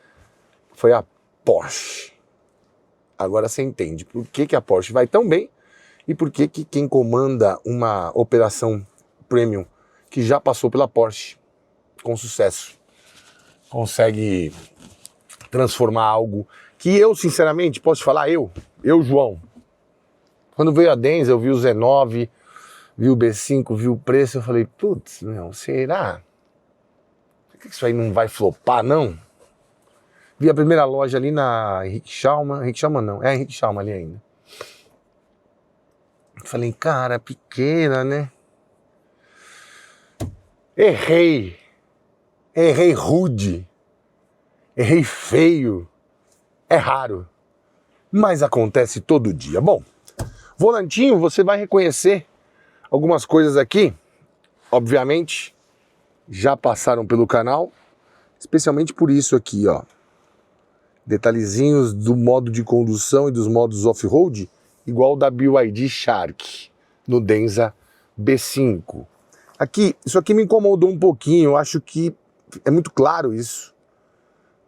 foi a Porsche. Agora você entende por que a Porsche vai tão bem e por que quem comanda uma operação premium que já passou pela Porsche com sucesso consegue transformar algo que eu, sinceramente, posso te falar, eu, João, quando veio a Denza, eu vi o Z9, vi o B5, vi o preço, eu falei, putz, meu, será? Por que isso aí não vai flopar, não? Vi a primeira loja ali na Henrique Schaumann não, é Henrique Schaumann ali ainda. Falei, cara, pequena, né? Errei rude, errei feio, é raro, mas acontece todo dia. Bom, volantinho, você vai reconhecer algumas coisas aqui, obviamente, já passaram pelo canal, especialmente por isso aqui, ó. Detalhezinhos do modo de condução e dos modos off-road, igual da BYD Shark, no Denza B5. Aqui, isso aqui me incomodou um pouquinho, eu acho que é muito claro isso.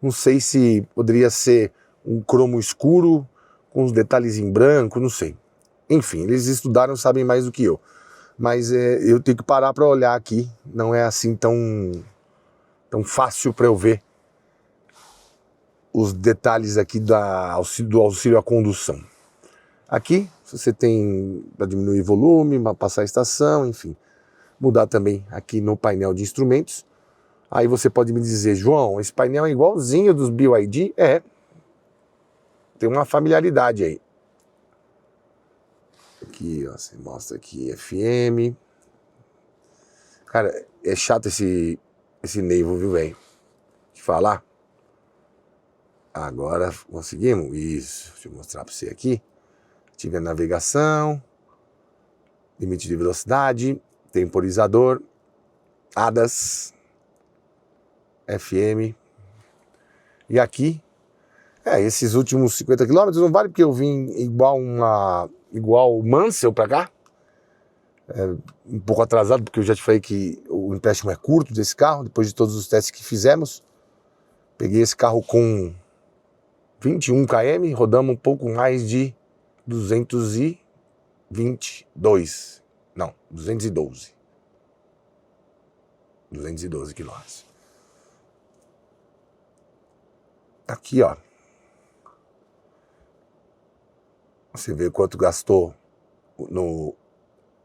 Não sei se poderia ser um cromo escuro, com os detalhes em branco, não sei. Enfim, eles estudaram, sabem mais do que eu. Mas eu tenho que parar para olhar aqui, não é assim tão fácil para eu ver os detalhes aqui do auxílio à condução. Aqui você tem para diminuir volume, passar a estação, enfim. Mudar também aqui no painel de instrumentos. Aí você pode me dizer, João, esse painel é igualzinho dos BYD? É. Tem uma familiaridade aí. Aqui, ó, você mostra aqui FM. Cara, é chato esse Naval, viu, velho? De falar. Agora conseguimos? Isso. Deixa eu mostrar para você aqui. Tive a navegação, limite de velocidade, temporizador, ADAS, FM. E aqui, esses últimos 50 km não vale porque eu vim igual o Mansell para cá. Um pouco atrasado, porque eu já te falei que o empréstimo é curto desse carro, depois de todos os testes que fizemos. Peguei esse carro com 21 km, rodamos um pouco mais de 212 quilômetros. Aqui, ó. Você vê quanto gastou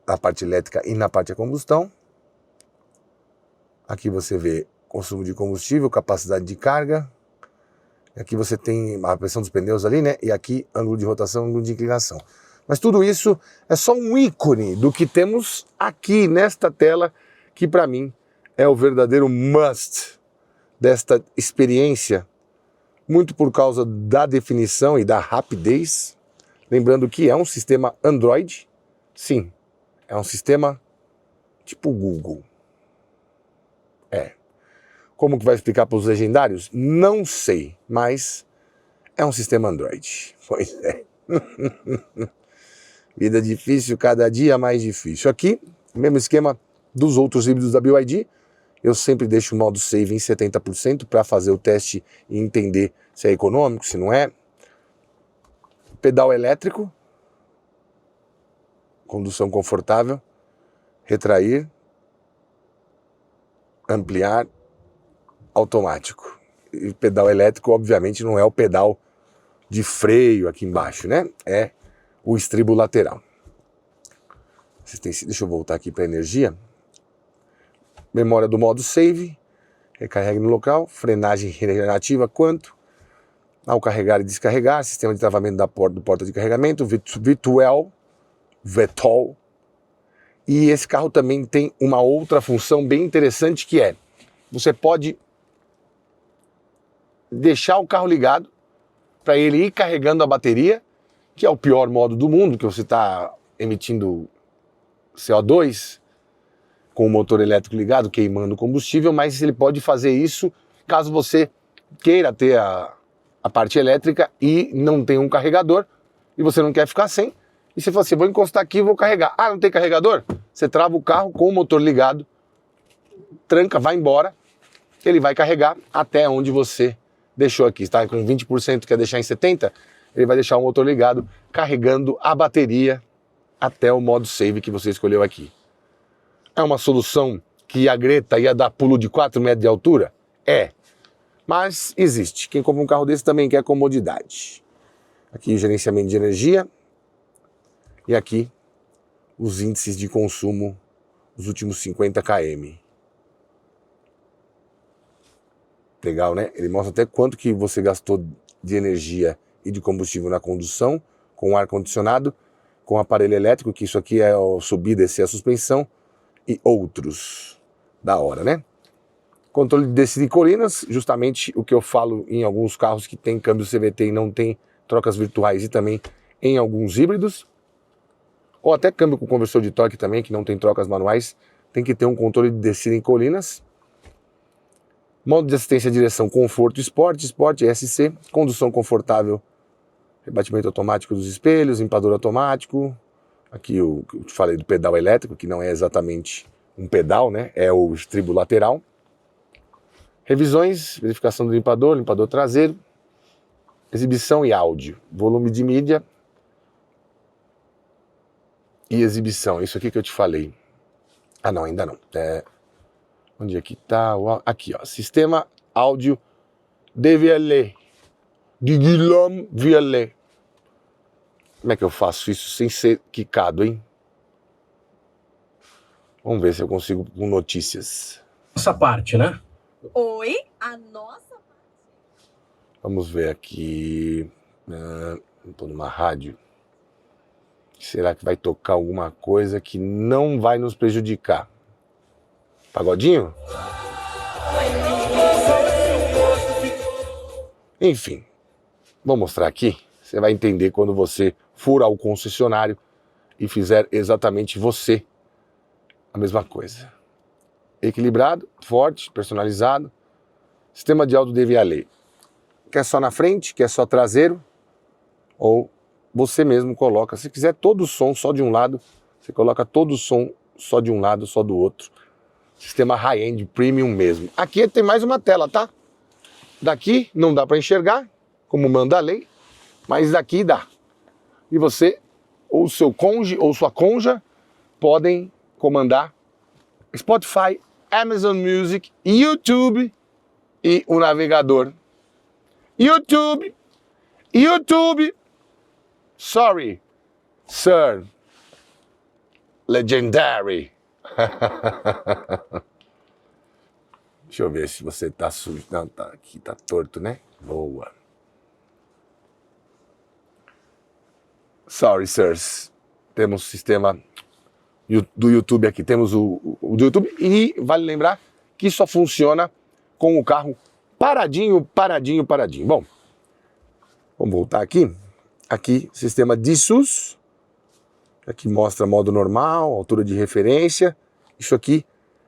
na parte elétrica e na parte a combustão. Aqui você vê consumo de combustível, capacidade de carga. Aqui você tem a pressão dos pneus ali, né? E aqui ângulo de rotação, ângulo de inclinação. Mas tudo isso é só um ícone do que temos aqui nesta tela, que para mim é o verdadeiro must desta experiência, muito por causa da definição e da rapidez. Lembrando que é um sistema Android, sim, é um sistema tipo Google. Como que vai explicar para os legendários? Não sei, mas é um sistema Android. Pois é. Vida difícil, cada dia mais difícil. Aqui, mesmo esquema dos outros híbridos da BYD, eu sempre deixo o modo save em 70% para fazer o teste e entender se é econômico, se não é. Pedal elétrico, condução confortável, retrair, ampliar, automático. E pedal elétrico, obviamente, não é o pedal de freio aqui embaixo, né? É o estribo lateral. Deixa eu voltar aqui para energia. Memória do modo save, recarregue no local, frenagem regenerativa, quanto? Ao carregar e descarregar, sistema de travamento do porta de carregamento, VTOL. E esse carro também tem uma outra função bem interessante, que é, você pode deixar o carro ligado para ele ir carregando a bateria, que é o pior modo do mundo, que você está emitindo CO2 com o motor elétrico ligado, queimando combustível, mas ele pode fazer isso caso você queira ter a parte elétrica e não tem um carregador, e você não quer ficar sem, e você fala assim, vou encostar aqui e vou carregar. Ah, não tem carregador? Você trava o carro com o motor ligado, tranca, vai embora, ele vai carregar até onde você deixou aqui. Está com 20%, quer deixar em 70%, ele vai deixar o motor ligado, carregando a bateria até o modo save que você escolheu aqui. É uma solução que a Greta ia dar pulo de 4 metros de altura? É. Mas existe. Quem compra um carro desse também quer comodidade. Aqui o gerenciamento de energia. E aqui os índices de consumo dos últimos 50 km. Legal, né? Ele mostra até quanto que você gastou de energia e de combustível na condução, com o ar-condicionado, com o aparelho elétrico, que isso aqui é o subir e descer a suspensão, e outros. Da hora, né? Controle de descida e colinas, justamente o que eu falo em alguns carros que tem câmbio CVT e não tem trocas virtuais, e também em alguns híbridos, ou até câmbio com conversor de torque também, que não tem trocas manuais, tem que ter um controle de descida em colinas. Modo de assistência à direção, conforto, esporte, ESC, condução confortável, rebatimento automático dos espelhos, limpador automático. Aqui eu te falei do pedal elétrico, que não é exatamente um pedal, né? É o estribo lateral. Revisões, verificação do limpador, limpador traseiro, exibição e áudio, volume de mídia e exibição. Isso aqui que eu te falei. Ah, não, ainda não. Onde é que tá? Aqui, ó. Sistema áudio DVLE. De Guilherme Vialet. Como é que eu faço isso sem ser quicado, hein? Vamos ver se eu consigo com notícias. Nossa parte, né? Oi? A nossa parte? Vamos ver aqui. Estou numa rádio. Será que vai tocar alguma coisa que não vai nos prejudicar? Pagodinho? Enfim, vou mostrar aqui. Você vai entender quando você for ao concessionário e fizer exatamente você a mesma coisa. Equilibrado, forte, personalizado. Sistema de áudio DVLE. Quer só na frente, quer só traseiro, ou você mesmo coloca. Se quiser todo o som só de um lado, você coloca todo o som só de um lado, só do outro. Sistema high-end premium mesmo. Aqui tem mais uma tela, tá? Daqui não dá para enxergar, como manda a lei, mas daqui dá. E você, ou seu cônjuge, ou sua conja, podem comandar Spotify, Amazon Music, YouTube e o navegador. YouTube, sorry, sir, legendary. Deixa eu ver se você tá sujo. Não, tá aqui, tá torto, né? Boa. Sorry, sirs. Temos sistema do YouTube aqui. Temos o do YouTube. E vale lembrar que só funciona com o carro paradinho. Bom, vamos voltar aqui. Aqui, sistema DiSUS. Aqui mostra modo normal, altura de referência. Isso aqui,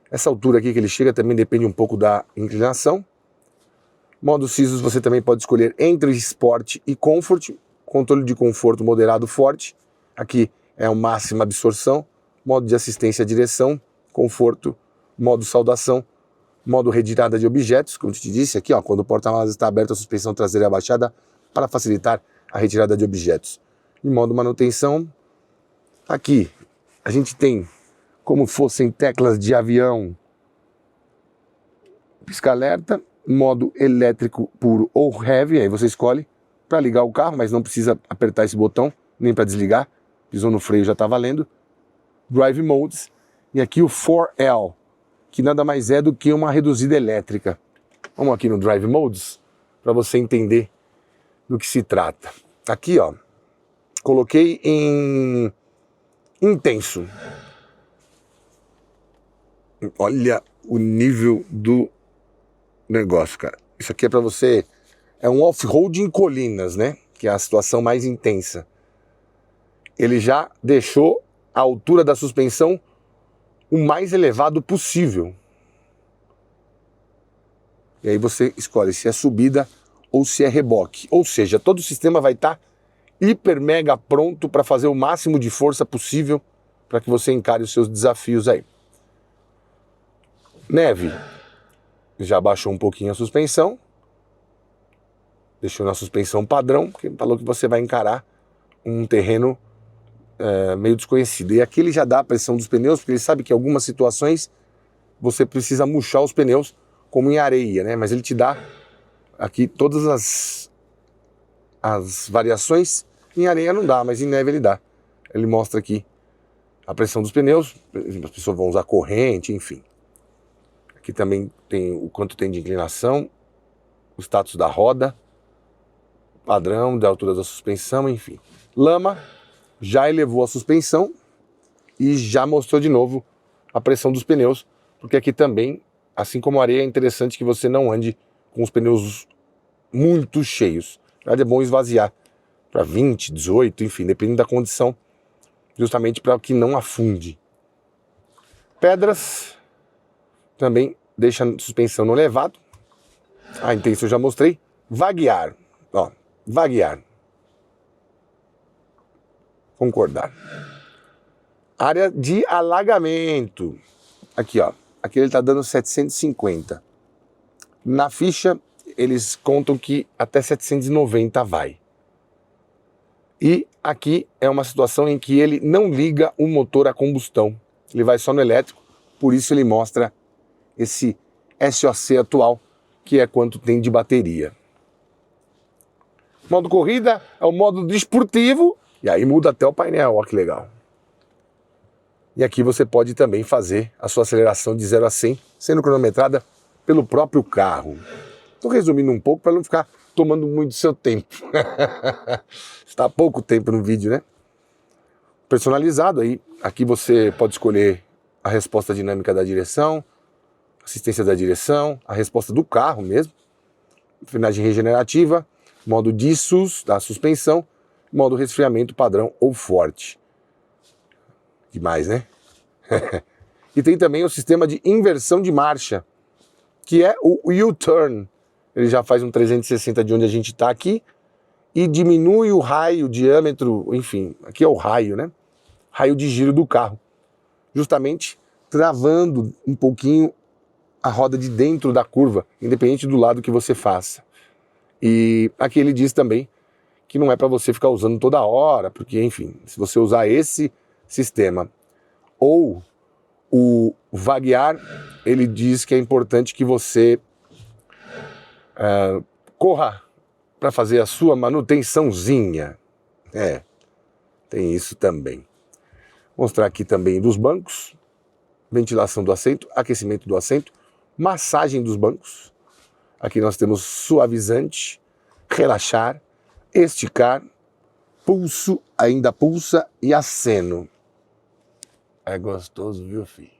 essa altura aqui que ele chega também depende um pouco da inclinação. Modo SISUS você também pode escolher entre Sport e Comfort. Controle de conforto moderado forte. Aqui é o máxima absorção. Modo de assistência à direção, conforto, modo saudação, modo retirada de objetos, como eu te disse aqui, ó, quando o porta-malas está aberto, a suspensão traseira é abaixada para facilitar a retirada de objetos. Em modo manutenção, aqui a gente tem como fossem teclas de avião, pisca-alerta, modo elétrico puro ou heavy, aí você escolhe para ligar o carro, mas não precisa apertar esse botão, nem para desligar, pisou no freio já está valendo. Drive Modes, e aqui o 4L, que nada mais é do que uma reduzida elétrica. Vamos aqui no Drive Modes, para você entender do que se trata. Aqui, ó, coloquei em intenso. Olha o nível do negócio, cara. Isso aqui é para você, é um off-road em colinas, né? Que é a situação mais intensa. Ele já deixou a altura da suspensão o mais elevado possível. E aí você escolhe se é subida ou se é reboque. Ou seja, todo o sistema vai estar hiper mega pronto para fazer o máximo de força possível para que você encare os seus desafios aí. Neve. Já baixou um pouquinho a suspensão. Deixou na suspensão padrão, porque falou que você vai encarar um terreno meio desconhecido. E aqui ele já dá a pressão dos pneus, porque ele sabe que em algumas situações você precisa murchar os pneus, como em areia, né? Mas ele te dá aqui todas as variações. Em areia não dá, mas em neve ele dá. Ele mostra aqui a pressão dos pneus, as pessoas vão usar corrente, enfim. Aqui também tem o quanto tem de inclinação, o status da roda, padrão da altura da suspensão, enfim. Lama. Já elevou a suspensão e já mostrou de novo a pressão dos pneus, porque aqui também, assim como a areia, é interessante que você não ande com os pneus muito cheios. Na verdade, é bom esvaziar para 20, 18, enfim, dependendo da condição, justamente para que não afunde. Pedras, também deixa a suspensão no elevado. A intenção eu já mostrei. Vaguear, ó, vaguear. Concordar. Área de alagamento. Aqui, ó. Aqui ele está dando 750. Na ficha, eles contam que até 790 vai. E aqui é uma situação em que ele não liga o motor a combustão. Ele vai só no elétrico. Por isso ele mostra esse SOC atual, que é quanto tem de bateria. Modo corrida é o modo desportivo. E aí muda até o painel, ó que legal. E aqui você pode também fazer a sua aceleração de 0 a 100, sendo cronometrada pelo próprio carro. Estou resumindo um pouco para não ficar tomando muito seu tempo. Está há pouco tempo no vídeo, né? Personalizado aí, aqui você pode escolher a resposta dinâmica da direção, assistência da direção, a resposta do carro mesmo, frenagem regenerativa, modo DiSUS da suspensão, modo resfriamento padrão ou forte. Demais, né? E tem também o sistema de inversão de marcha, que é o U-Turn. Ele já faz um 360 de onde a gente está aqui e diminui o raio, o diâmetro, enfim, aqui é o raio, né? Raio de giro do carro. Justamente travando um pouquinho a roda de dentro da curva, independente do lado que você faça. E aqui ele diz também que não é para você ficar usando toda hora, porque, enfim, se você usar esse sistema ou o vaguear, ele diz que é importante que você corra para fazer a sua manutençãozinha. Tem isso também. Mostrar aqui também dos bancos, ventilação do assento, aquecimento do assento, massagem dos bancos. Aqui nós temos suavizante, relaxar, esticar, pulso, ainda pulsa e aceno. É gostoso, viu, filho?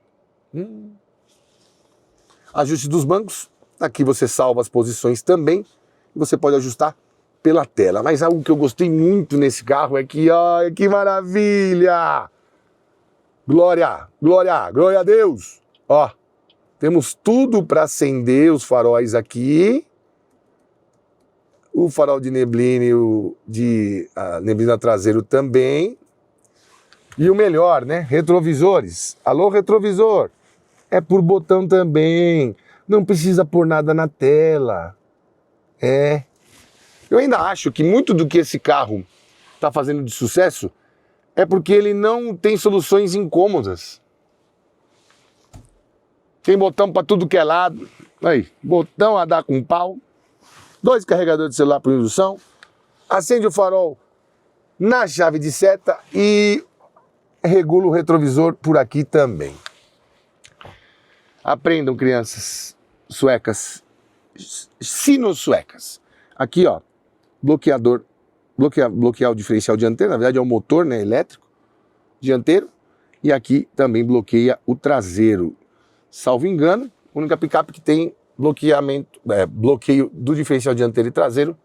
Ajuste dos bancos. Aqui você salva as posições também. E você pode ajustar pela tela. Mas algo que eu gostei muito nesse carro é que, olha que maravilha! Glória, glória, glória a Deus! Ó, temos tudo para acender os faróis aqui. O farol de neblina e o de neblina traseiro também. E o melhor, né? Retrovisores. Alô, retrovisor. É por botão também. Não precisa pôr nada na tela. É. Eu ainda acho que muito do que esse carro está fazendo de sucesso é porque ele não tem soluções incômodas. Tem botão para tudo que é lado. Aí, botão a dar com pau. 2 carregadores de celular por indução. Acende o farol na chave de seta e regula o retrovisor por aqui também. Aprendam, crianças suecas, sino-suecas. Aqui, ó, bloqueador, bloquear o diferencial dianteiro, na verdade é o motor, né, elétrico, dianteiro, e aqui também bloqueia o traseiro. Salvo engano, a única picape que tem bloqueio do diferencial dianteiro e traseiro,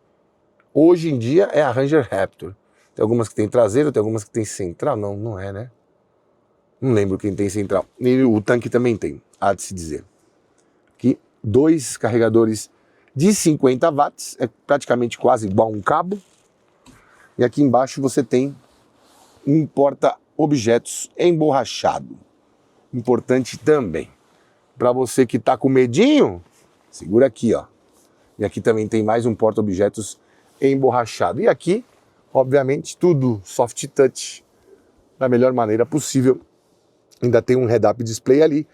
hoje em dia é a Ranger Raptor. Tem algumas que tem traseiro, tem algumas que tem central, não é, né? Não lembro quem tem central. E o tanque também tem, há de se dizer. Aqui, 2 carregadores de 50 watts, é praticamente quase igual a um cabo. E aqui embaixo você tem um porta-objetos emborrachado. Importante também. Para você que tá com medinho, segura aqui, ó. E aqui também tem mais um porta-objetos emborrachado. E aqui, obviamente, tudo soft touch, da melhor maneira possível. Ainda tem um head-up display ali,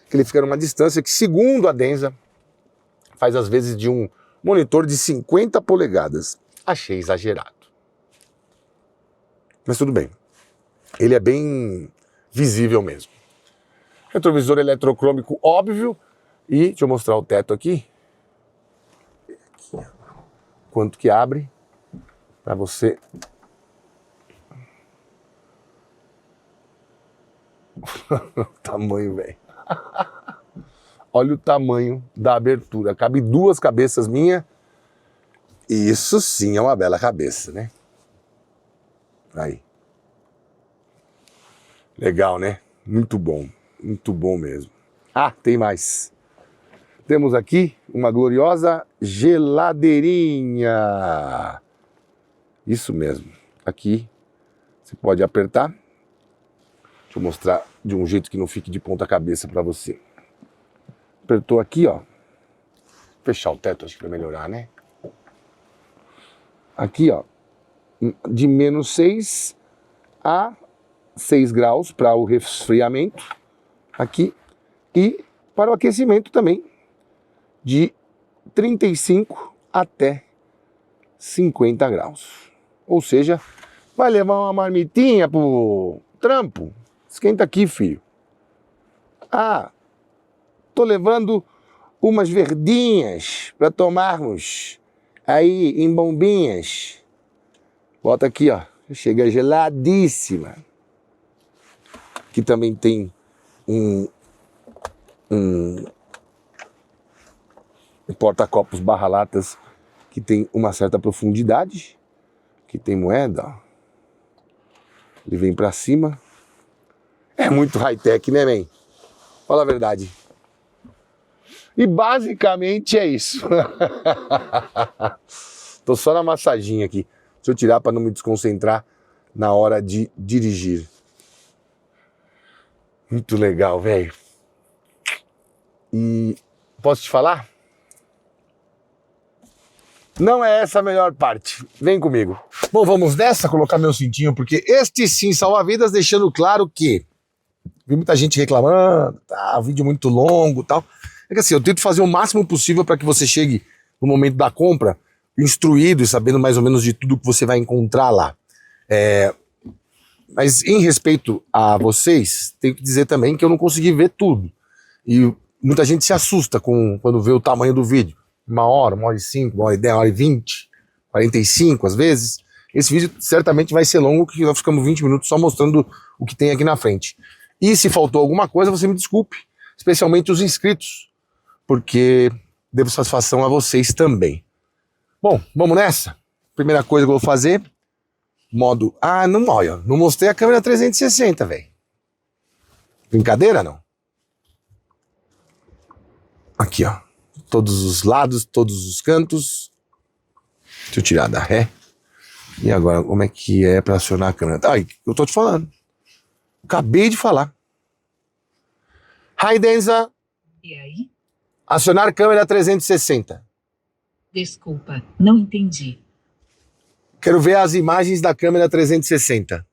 que ele fica numa distância que, segundo a Denza, faz às vezes de um monitor de 50 polegadas. Achei exagerado. Mas tudo bem. Ele é bem visível mesmo. Retrovisor eletrocrômico óbvio. E deixa eu mostrar o teto aqui. Quanto que abre para você. O tamanho, velho. Olha o tamanho da abertura. Cabe 2 cabeças minhas. Isso sim é uma bela cabeça, né? Aí. Legal, né? Muito bom mesmo. Ah, tem mais. Temos aqui uma gloriosa geladeirinha. Isso mesmo. Aqui você pode apertar. Deixa eu mostrar de um jeito que não fique de ponta cabeça para você. Apertou aqui, ó. Fechar o teto, acho que vai melhorar, né? Aqui, ó. De -6 a 6 graus para o resfriamento. Aqui. E para o aquecimento também. De 35 até 50 graus. Ou seja, vai levar uma marmitinha pro trampo. Esquenta aqui, filho. Ah, tô levando umas verdinhas para tomarmos aí em bombinhas. Bota aqui, ó. Chega geladíssima. Aqui também tem um porta-copos barra-latas que tem uma certa profundidade. Aqui tem moeda, ó. Ele vem para cima. É muito high-tech, né, man? Fala a verdade. E basicamente é isso. Tô só na massaginha aqui. Deixa eu tirar para não me desconcentrar na hora de dirigir. Muito legal, velho. E posso te falar? Não é essa a melhor parte. Vem comigo. Bom, vamos nessa, colocar meu cintinho, porque este sim salva vidas, deixando claro que vi muita gente reclamando, tá, vídeo muito longo e tal. É que assim, eu tento fazer o máximo possível para que você chegue no momento da compra instruído e sabendo mais ou menos de tudo que você vai encontrar lá. Mas em respeito a vocês, tenho que dizer também que eu não consegui ver tudo. E muita gente se assusta quando vê o tamanho do vídeo. 1 hora, 1 hora e 5, 1 hora e 10, 1 hora e 20, 45 às vezes. Esse vídeo certamente vai ser longo, que nós ficamos 20 minutos só mostrando o que tem aqui na frente. E se faltou alguma coisa, você me desculpe, especialmente os inscritos, porque devo satisfação a vocês também. Bom, vamos nessa? Primeira coisa que eu vou fazer, modo... Ah, não, olha, não mostrei a câmera 360, velho. Brincadeira, não? Aqui, ó. Todos os lados, todos os cantos. Deixa eu tirar da ré. E agora, como é que é pra acionar a câmera? Ai, eu tô te falando. Acabei de falar. Hi, Denza. E aí? Acionar câmera 360. Desculpa, não entendi. Quero ver as imagens da câmera 360.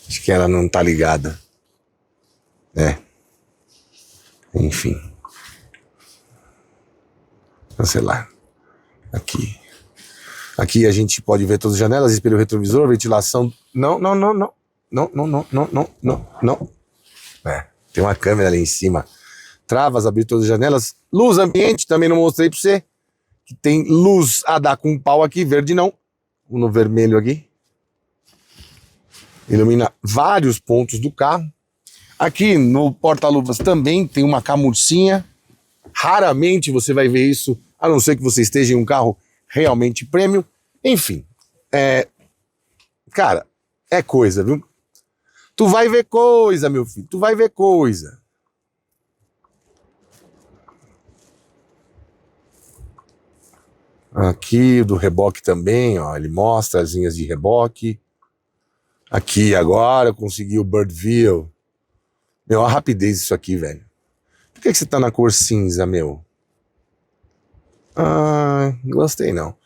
Acho que ela não tá ligada. Enfim. Cancelar. Aqui. Aqui a gente pode ver todas as janelas, espelho retrovisor, ventilação. Não. Tem uma câmera ali em cima. Travas, abrir todas as janelas. Luz ambiente, também não mostrei pra você. Que tem luz a dar com pau aqui, verde não. No vermelho aqui. Ilumina vários pontos do carro. Aqui no porta-luvas também tem uma camurcinha. Raramente você vai ver isso, a não ser que você esteja em um carro realmente premium. Enfim, cara, é coisa, viu? Tu vai ver coisa, meu filho, tu vai ver coisa. Aqui do reboque também, ó, ele mostra as linhas de reboque. Aqui agora eu consegui o Bird View. Meu, a rapidez disso aqui, velho. Por que você tá na cor cinza, meu? Ah, não gostei não.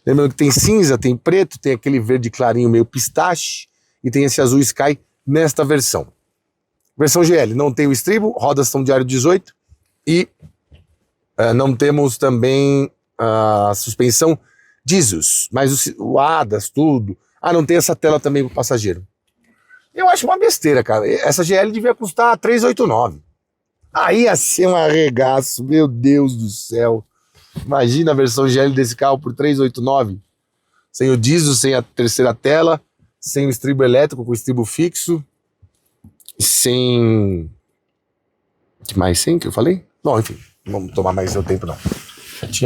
Lembrando que tem cinza, tem preto, tem aquele verde clarinho meio pistache e tem esse azul sky nesta versão. Versão GL, não tem o estribo, rodas estão de aro 18 e não temos também a suspensão Jesus, mas o ADAS, tudo. Ah, não tem essa tela também para o passageiro. Eu acho uma besteira, cara. Essa GL devia custar 389. Aí ia ser um arregaço, meu Deus do céu. Imagina a versão GL desse carro por 389. Sem o diesel, sem a terceira tela, sem o estribo elétrico, com o estribo fixo. Sem... O que mais sem que eu falei? Bom, enfim, não vamos tomar mais seu tempo não.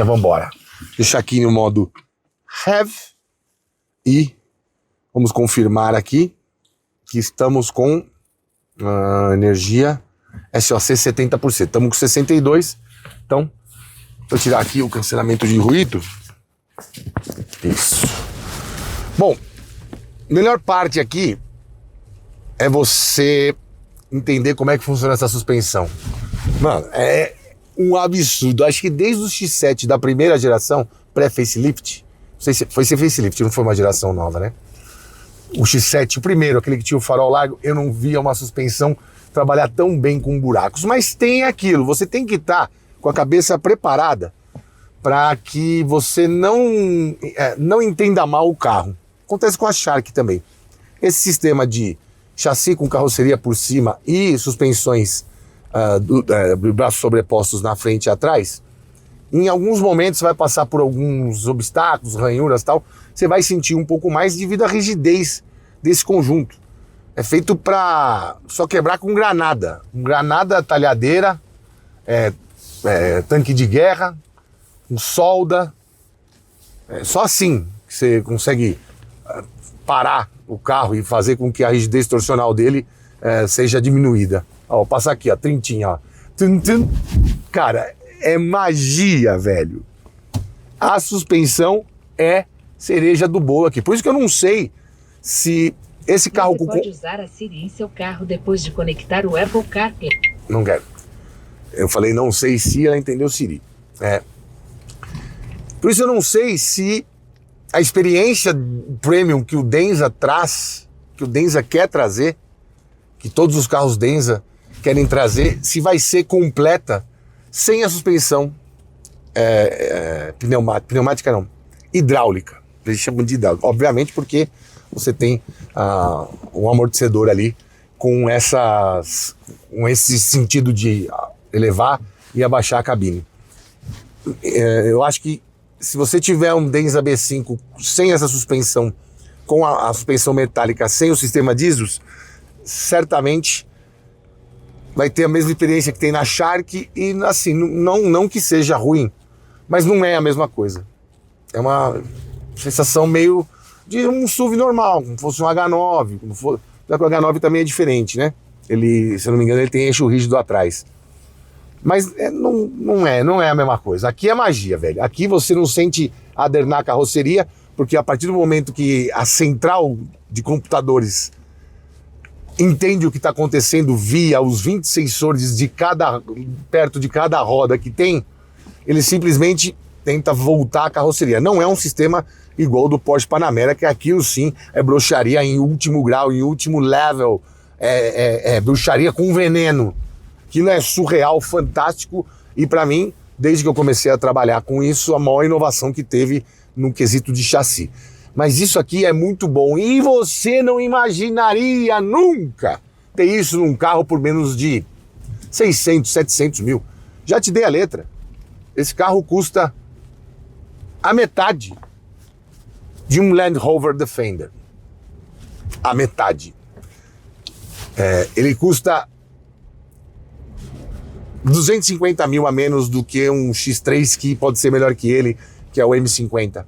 Vambora. Deixar aqui no modo Have. E vamos confirmar aqui que estamos com energia SOC 70%. Estamos com 62%. Então, vou tirar aqui o cancelamento de ruído. Isso. Bom, melhor parte aqui é você entender como é que funciona essa suspensão. Mano, é um absurdo. Acho que desde o X7 da primeira geração, pré-facelift, não sei se foi facelift, não foi uma geração nova, né? O X7, o primeiro, aquele que tinha o farol largo, eu não via uma suspensão trabalhar tão bem com buracos. Mas tem aquilo, você tem que estar com a cabeça preparada para que você não entenda mal o carro. Acontece com a Shark também. Esse sistema de chassi com carroceria por cima e suspensões braços sobrepostos na frente e atrás, em alguns momentos você vai passar por alguns obstáculos, ranhuras e tal, você vai sentir um pouco mais devido à rigidez desse conjunto. É feito para só quebrar com granada. Granada, talhadeira, tanque de guerra, com solda. Só assim que você consegue parar o carro e fazer com que a rigidez torsional dele seja diminuída. Ó, vou passar aqui, ó, trintinha, ó. Tum, tum. Cara, é magia, velho. A suspensão é cereja do bolo aqui. Por isso que eu não sei se esse carro... Você pode usar a Siri em seu carro depois de conectar o Apple CarPlay. Não quero. Eu falei não sei se, ela entendeu Siri. Por isso eu não sei se a experiência premium que o Denza traz, que o Denza quer trazer, que todos os carros Denza querem trazer, se vai ser completa sem a suspensão pneumática não, hidráulica. Eles chamam de hidráulica, obviamente porque você tem um amortecedor ali com esse sentido de elevar e abaixar a cabine. Eu acho que se você tiver um Denza B5 sem essa suspensão, com a suspensão metálica, sem o sistema Diesel, certamente vai ter a mesma experiência que tem na Shark e assim, não que seja ruim, mas não é a mesma coisa. É uma sensação meio de um SUV normal, como fosse um H9, como for, o H9 também é diferente, né? Ele, se eu não me engano, ele tem eixo rígido atrás. Mas não é a mesma coisa. Aqui é magia, velho. Aqui você não sente adernar a carroceria, porque a partir do momento que a central de computadores entende o que está acontecendo via os 20 sensores perto de cada roda que tem, ele simplesmente tenta voltar a carroceria. Não é um sistema igual do Porsche Panamera, que aquilo sim é bruxaria em último grau, em último level, bruxaria com veneno. Aquilo é surreal, fantástico, e para mim, desde que eu comecei a trabalhar com isso, a maior inovação que teve no quesito de chassi. Mas isso aqui é muito bom, e você não imaginaria nunca ter isso num carro por menos de 600, 700 mil. Já te dei a letra. Esse carro custa a metade de um Land Rover Defender. A metade. Ele custa 250 mil a menos do que um X3 que pode ser melhor que ele, que é o M50.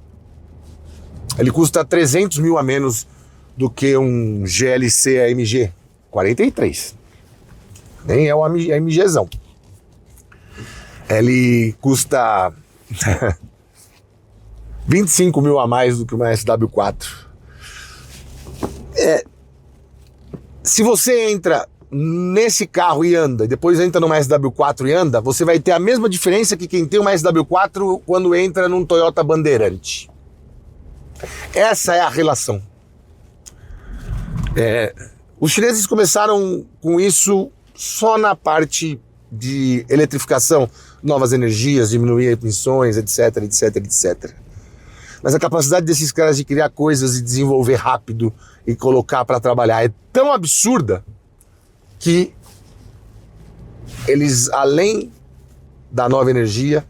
Ele custa 300 mil a menos do que um GLC AMG 43. Nem é o AMGzão. Ele custa 25 mil a mais do que uma SW4. Se você entra nesse carro e anda, depois entra numa SW4 e anda, você vai ter a mesma diferença que quem tem uma SW4 quando entra num Toyota Bandeirante. Essa é a relação. Os chineses começaram com isso só na parte de eletrificação, novas energias, diminuir emissões, etc, etc, etc. Mas a capacidade desses caras de criar coisas e desenvolver rápido e colocar para trabalhar é tão absurda que eles, além da nova energia,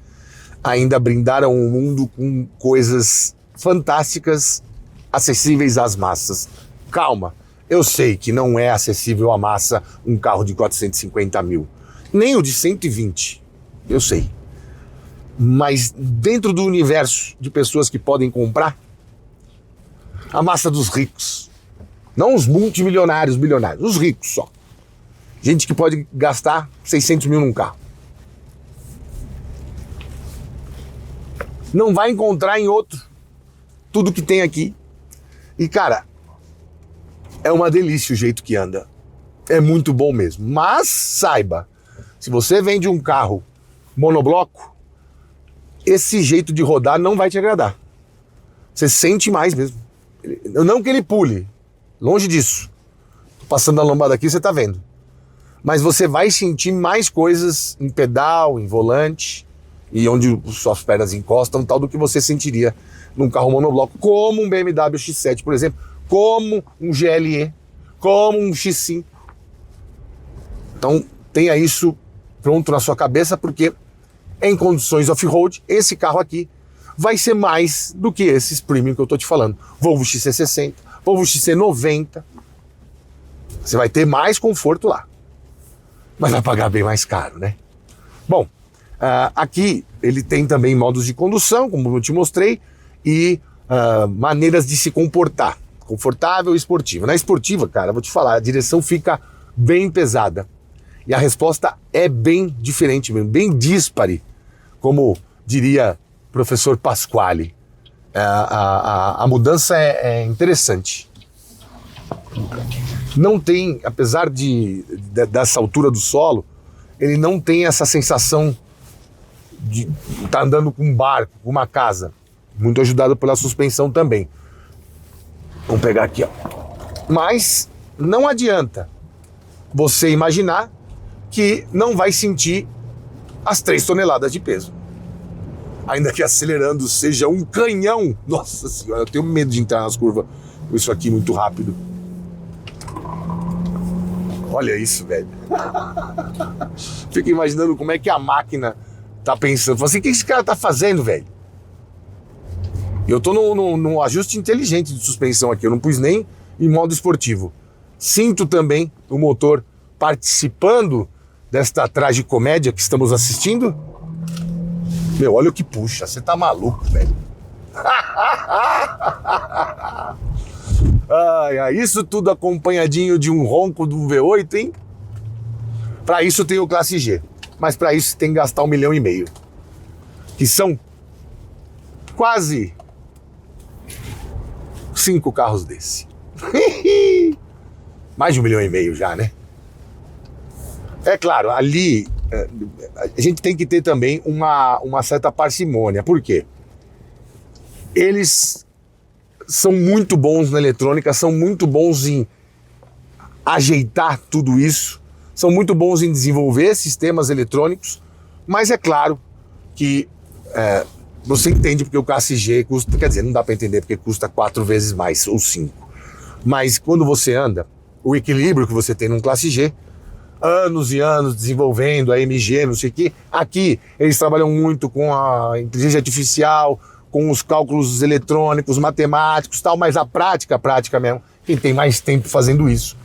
ainda brindaram o mundo com coisas fantásticas, acessíveis às massas. Calma, eu sei que não é acessível à massa um carro de 450 mil, nem o de 120, eu sei. Mas dentro do universo de pessoas que podem comprar, a massa dos ricos, não os multimilionários, bilionários, os ricos só. Gente que pode gastar 600 mil num carro. Não vai encontrar em outro tudo que tem aqui. E, cara, é uma delícia o jeito que anda. É muito bom mesmo. Mas, saiba, se você vende um carro monobloco, esse jeito de rodar não vai te agradar. Você sente mais mesmo. Não que ele pule, longe disso. Tô passando a lombada aqui, você tá vendo. Mas você vai sentir mais coisas em pedal, em volante, e onde suas pernas encostam, tal do que você sentiria num carro monobloco, como um BMW X7, por exemplo, como um GLE, como um X5. Então tenha isso pronto na sua cabeça, porque em condições off-road, esse carro aqui vai ser mais do que esses premium que eu tô te falando. Volvo XC60, Volvo XC90. Você vai ter mais conforto lá. Mas vai pagar bem mais caro, né? Bom, aqui ele tem também modos de condução, como eu te mostrei, e maneiras de se comportar. Confortável e esportiva. Na esportiva, cara, vou te falar, a direção fica bem pesada. E a resposta é bem diferente mesmo, bem díspare, como diria o professor Pasquale. A mudança é interessante. Não tem, apesar dessa altura do solo, ele não tem essa sensação de estar andando com um barco, com uma casa. Muito ajudado pela suspensão também. Vamos pegar aqui, ó. Mas não adianta você imaginar que não vai sentir as 3 toneladas de peso. Ainda que acelerando seja um canhão. Nossa senhora, eu tenho medo de entrar nas curvas com isso aqui muito rápido. Olha isso, velho. Fico imaginando como é que a máquina tá pensando. Fala assim, o que esse cara tá fazendo, velho? Eu tô no ajuste inteligente de suspensão aqui, eu não pus nem em modo esportivo. Sinto também o motor participando desta tragicomédia que estamos assistindo. Meu, olha o que puxa, você tá maluco, velho. Isso tudo acompanhadinho de um ronco do V8, hein? Pra isso tem o Classe G, mas pra isso tem que gastar 1,5 milhão, que são quase 5 carros desse. Mais de 1,5 milhão já, né? É claro, ali a gente tem que ter também uma certa parcimônia. Por quê? Eles são muito bons na eletrônica, são muito bons em ajeitar tudo isso, são muito bons em desenvolver sistemas eletrônicos, mas é claro que você entende porque o Classe G custa, quer dizer, não dá para entender porque custa 4 vezes mais ou 5. Mas quando você anda, o equilíbrio que você tem num Classe G, anos e anos desenvolvendo a AMG, não sei o quê, aqui eles trabalham muito com a inteligência artificial, com os cálculos eletrônicos, matemáticos e tal, mas a prática mesmo, quem tem mais tempo fazendo isso,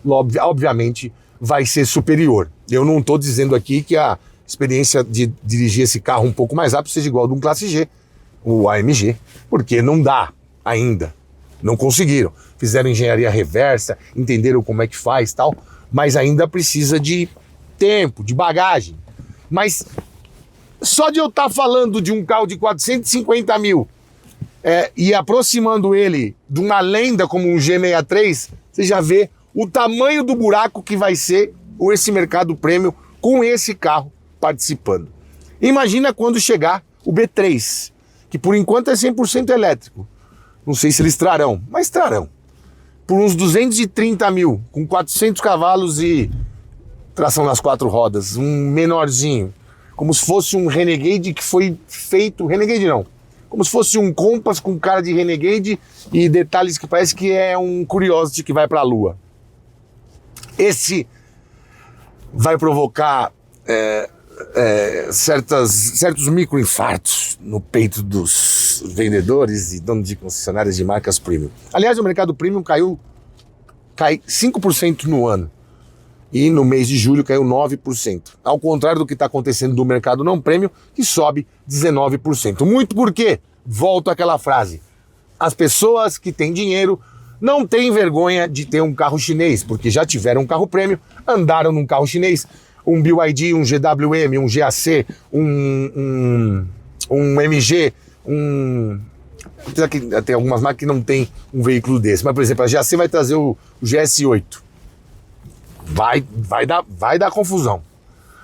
obviamente vai ser superior. Eu não estou dizendo aqui que a experiência de dirigir esse carro um pouco mais rápido seja igual a de um Classe G, o AMG, porque não dá ainda, não conseguiram. Fizeram engenharia reversa, entenderam como é que faz e tal, mas ainda precisa de tempo, de bagagem. Mas só de eu estar falando de um carro de 450 mil e aproximando ele de uma lenda como um G63, você já vê o tamanho do buraco que vai ser esse mercado premium com esse carro participando. Imagina quando chegar o B3, que por enquanto é 100% elétrico. Não sei se eles trarão, mas trarão. Por uns 230 mil, com 400 cavalos e tração nas 4 rodas, um menorzinho. Como se fosse um Renegade que foi feito... Renegade não. Como se fosse um Compass com cara de Renegade e detalhes que parece que é um Curiosity que vai para a Lua. Esse vai provocar certos microinfartos no peito dos vendedores e donos de concessionárias de marcas premium. Aliás, o mercado premium cai 5% no ano. E no mês de julho caiu 9%. Ao contrário do que está acontecendo no mercado não premium, que sobe 19%. Muito porque, volto àquela frase, as pessoas que têm dinheiro não têm vergonha de ter um carro chinês, porque já tiveram um carro premium, andaram num carro chinês, um BYD, um GWM, um GAC, um MG, apesar que tem algumas marcas que não tem um veículo desse, mas por exemplo a GAC vai trazer o GS8. Vai dar confusão.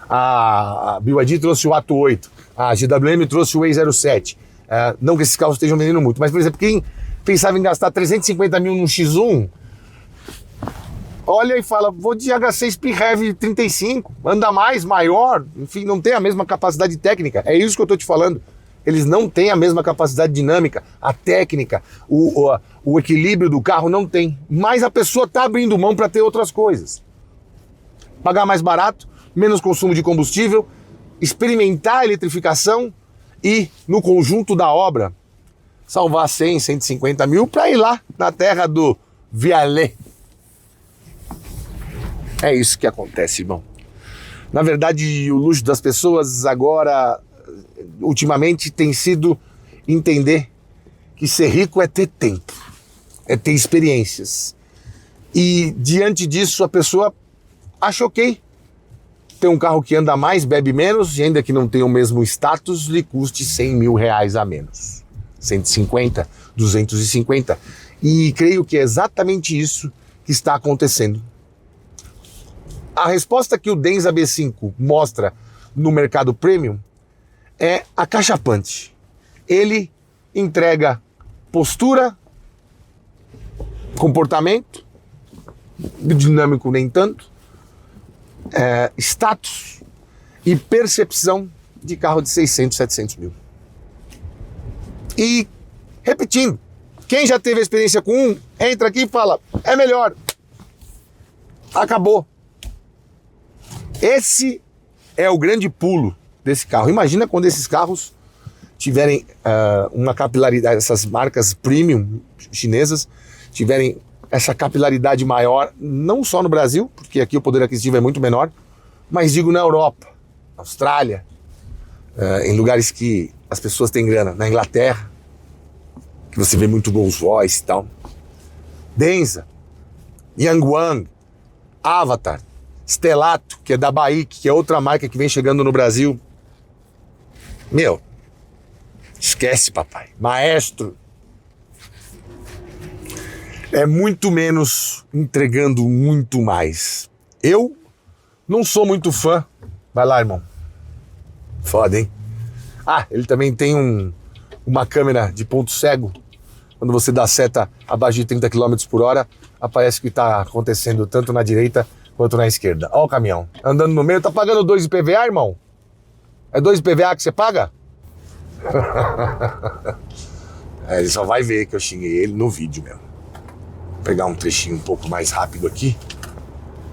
A BYD trouxe o Atto 8, a GWM trouxe o E07. Não que esses carros estejam vendendo muito, mas por exemplo, quem pensava em gastar 350 mil no X1, olha e fala, vou de H6 PHEV 35, anda mais, maior, enfim, não tem a mesma capacidade técnica. É isso que eu estou te falando. Eles não têm a mesma capacidade dinâmica, a técnica, o equilíbrio do carro não tem. Mas a pessoa está abrindo mão para ter outras coisas. Pagar mais barato, menos consumo de combustível, experimentar a eletrificação e, no conjunto da obra, salvar 100, 150 mil para ir lá na terra do Vialé. É isso que acontece, irmão. Na verdade, o luxo das pessoas agora, ultimamente, tem sido entender que ser rico é ter tempo, é ter experiências. E, diante disso, a pessoa acha ok. Ter um carro que anda mais, bebe menos, e ainda que não tenha o mesmo status, lhe custe 100 mil reais a menos. 150, 250. E creio que é exatamente isso que está acontecendo. A resposta que o Denza B5 mostra no mercado premium é acachapante. Ele entrega postura, comportamento, dinâmico nem tanto, status e percepção de carro de 600, 700 mil. E, repetindo, quem já teve a experiência com um, entra aqui e fala, é melhor. Acabou. Esse é o grande pulo desse carro. Imagina quando esses carros tiverem uma capilaridade, essas marcas premium chinesas tiverem essa capilaridade maior, não só no Brasil, porque aqui o poder aquisitivo é muito menor, mas digo na Europa, na Austrália, em lugares que as pessoas têm grana, na Inglaterra, que você vê muito Rolls Royce e tal. Denza, Yangwang, Avatar, Stelato, que é da Baique, que é outra marca que vem chegando no Brasil. Meu, esquece, papai. Maestro. É muito menos entregando muito mais. Eu não sou muito fã. Vai lá, irmão. Foda, hein? Ah, ele também tem uma câmera de ponto cego. Quando você dá seta abaixo de 30 km por hora, aparece o que está acontecendo tanto na direita quanto na esquerda. Ó o caminhão. Andando no meio, tá pagando 2 de PVA, irmão? É 2 de PVA que você paga? Ele só vai ver que eu xinguei ele no vídeo mesmo. Vou pegar um trechinho um pouco mais rápido aqui.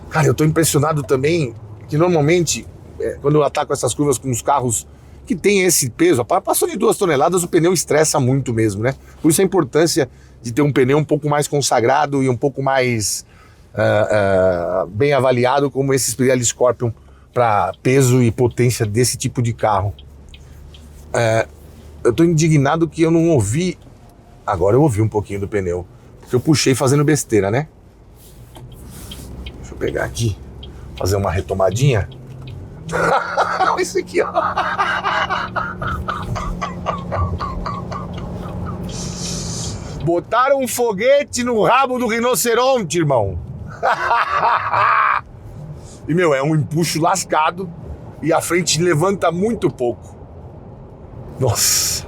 Cara, eu tô impressionado também que normalmente, quando eu ataco essas curvas com os carros que tem esse peso, passou de 2 toneladas, o pneu estressa muito mesmo, né? Por isso a importância de ter um pneu um pouco mais consagrado e um pouco mais bem avaliado, como esses Pirelli Scorpion, para peso e potência desse tipo de carro. Eu tô indignado que eu não ouvi. Agora eu ouvi um pouquinho do pneu, porque eu puxei fazendo besteira, né? Deixa eu pegar aqui, fazer uma retomadinha. Isso aqui, ó. Botaram um foguete no rabo do rinoceronte, irmão. E, meu, é um empuxo lascado e a frente levanta muito pouco. Nossa.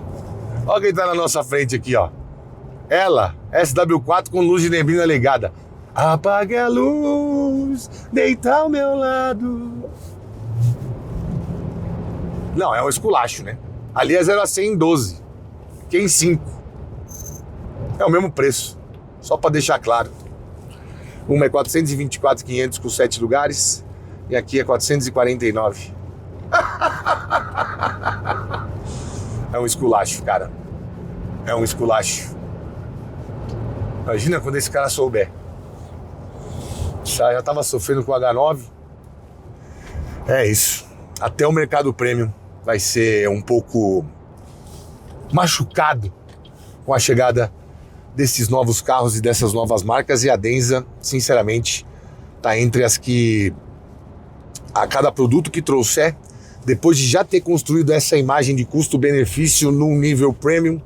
Olha quem tá na nossa frente aqui, ó. Ela, SW4 com luz de neblina ligada. Apague a luz, deita ao meu lado. Não, é um esculacho, né? Ali é 0 a 100 em 12. Aqui é em 5. É o mesmo preço. Só para deixar claro. Uma é 424.500 com 7 lugares. E aqui é 449. É um esculacho, cara. É um esculacho. Imagina quando esse cara souber. Já tava sofrendo com o H9. É isso. Até o mercado premium vai ser um pouco machucado com a chegada desses novos carros e dessas novas marcas, e a Denza, sinceramente, tá entre as que, a cada produto que trouxer, depois de já ter construído essa imagem de custo-benefício num nível premium,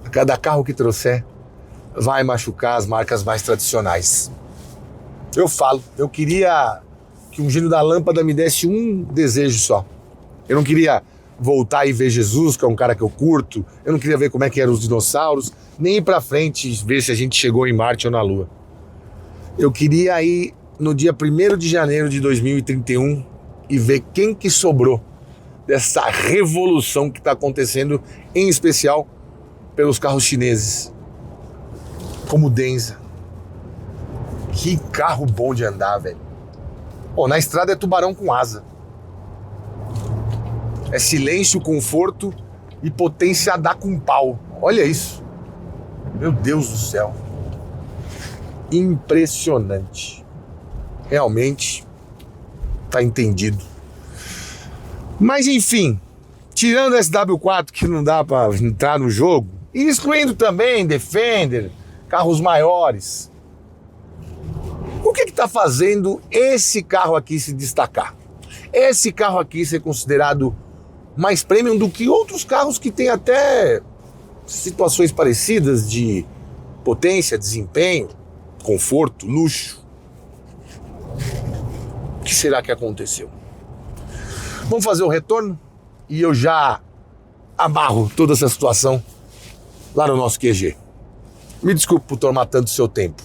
a cada carro que trouxer vai machucar as marcas mais tradicionais. Eu queria que um gênio da lâmpada me desse um desejo só. Eu não queria voltar e ver Jesus, que é um cara que eu curto. Eu não queria ver como é que eram os dinossauros, nem ir pra frente ver se a gente chegou em Marte ou na Lua. Eu queria ir no dia 1º de janeiro de 2031 e ver quem que sobrou dessa revolução que está acontecendo, em especial pelos carros chineses, como o Denza. Que carro bom de andar, velho. Pô, na estrada é tubarão com asa. É silêncio, conforto e potência a dar com pau. Olha isso. Meu Deus do céu. Impressionante. Realmente tá entendido. Mas enfim, tirando o SW4 que não dá para entrar no jogo, e excluindo também Defender, carros maiores, o que está fazendo esse carro aqui se destacar? Esse carro aqui ser considerado mais premium do que outros carros que têm até situações parecidas de potência, desempenho, conforto, luxo. O que será que aconteceu? Vamos fazer o retorno e eu já amarro toda essa situação lá no nosso QG. Me desculpe por tomar tanto seu tempo,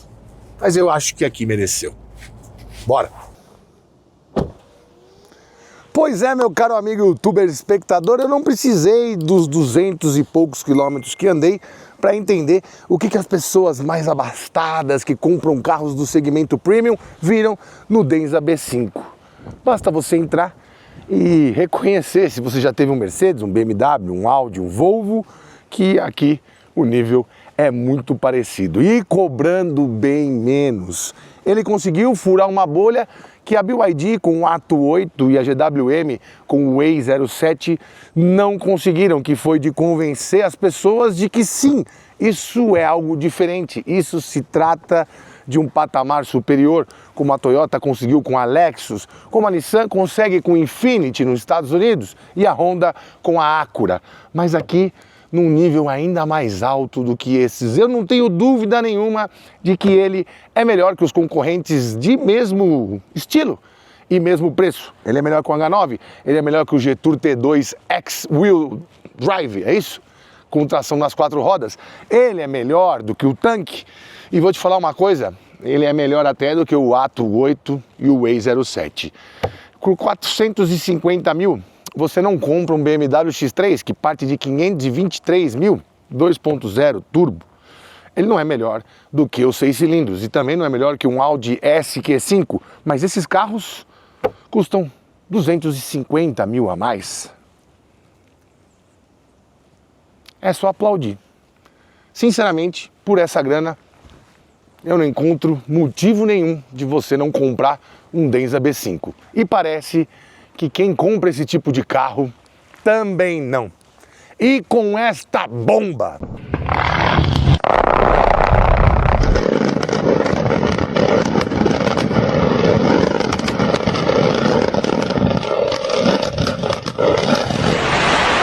mas eu acho que aqui mereceu. Bora! Pois é, meu caro amigo youtuber espectador, eu não precisei dos 200 e poucos quilômetros que andei para entender o que as pessoas mais abastadas que compram carros do segmento premium viram no Denza B5. Basta você entrar e reconhecer, se você já teve um Mercedes, um BMW, um Audi, um Volvo, que aqui o nível é muito parecido e cobrando bem menos. Ele conseguiu furar uma bolha que a BYD com o Atto 8 e a GWM com o Way 07 não conseguiram, que foi de convencer as pessoas de que sim, isso é algo diferente, isso se trata de um patamar superior, como a Toyota conseguiu com a Lexus, como a Nissan consegue com o Infiniti nos Estados Unidos e a Honda com a Acura. Mas aqui, num nível ainda mais alto do que esses. Eu não tenho dúvida nenhuma de que ele é melhor que os concorrentes de mesmo estilo e mesmo preço. Ele é melhor que o H9, ele é melhor que o Jetour T2 X-Wheel Drive, é isso? Com tração nas 4 rodas. Ele é melhor do que o Tanque. E vou te falar uma coisa, ele é melhor até do que o Atto 8 e o Way 07. Com 450 mil, você não compra um BMW X3 que parte de 523 mil, 2.0 turbo. Ele não é melhor do que os 6 cilindros e também não é melhor que um Audi SQ5, mas esses carros custam 250 mil a mais. É só aplaudir. Sinceramente, por essa grana, eu não encontro motivo nenhum de você não comprar um Denza B5. E parece que quem compra esse tipo de carro também não. E com esta bomba...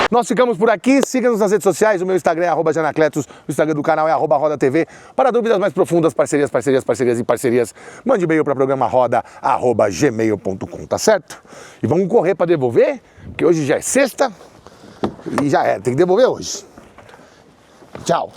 Nós ficamos por aqui, siga-nos nas redes sociais, o meu Instagram é @janacletos, o Instagram do canal é @rodatv. Para dúvidas mais profundas, parcerias, mande e-mail para programa roda@gmail.com, tá certo? E vamos correr para devolver, porque hoje já é sexta e já é, tem que devolver hoje. Tchau!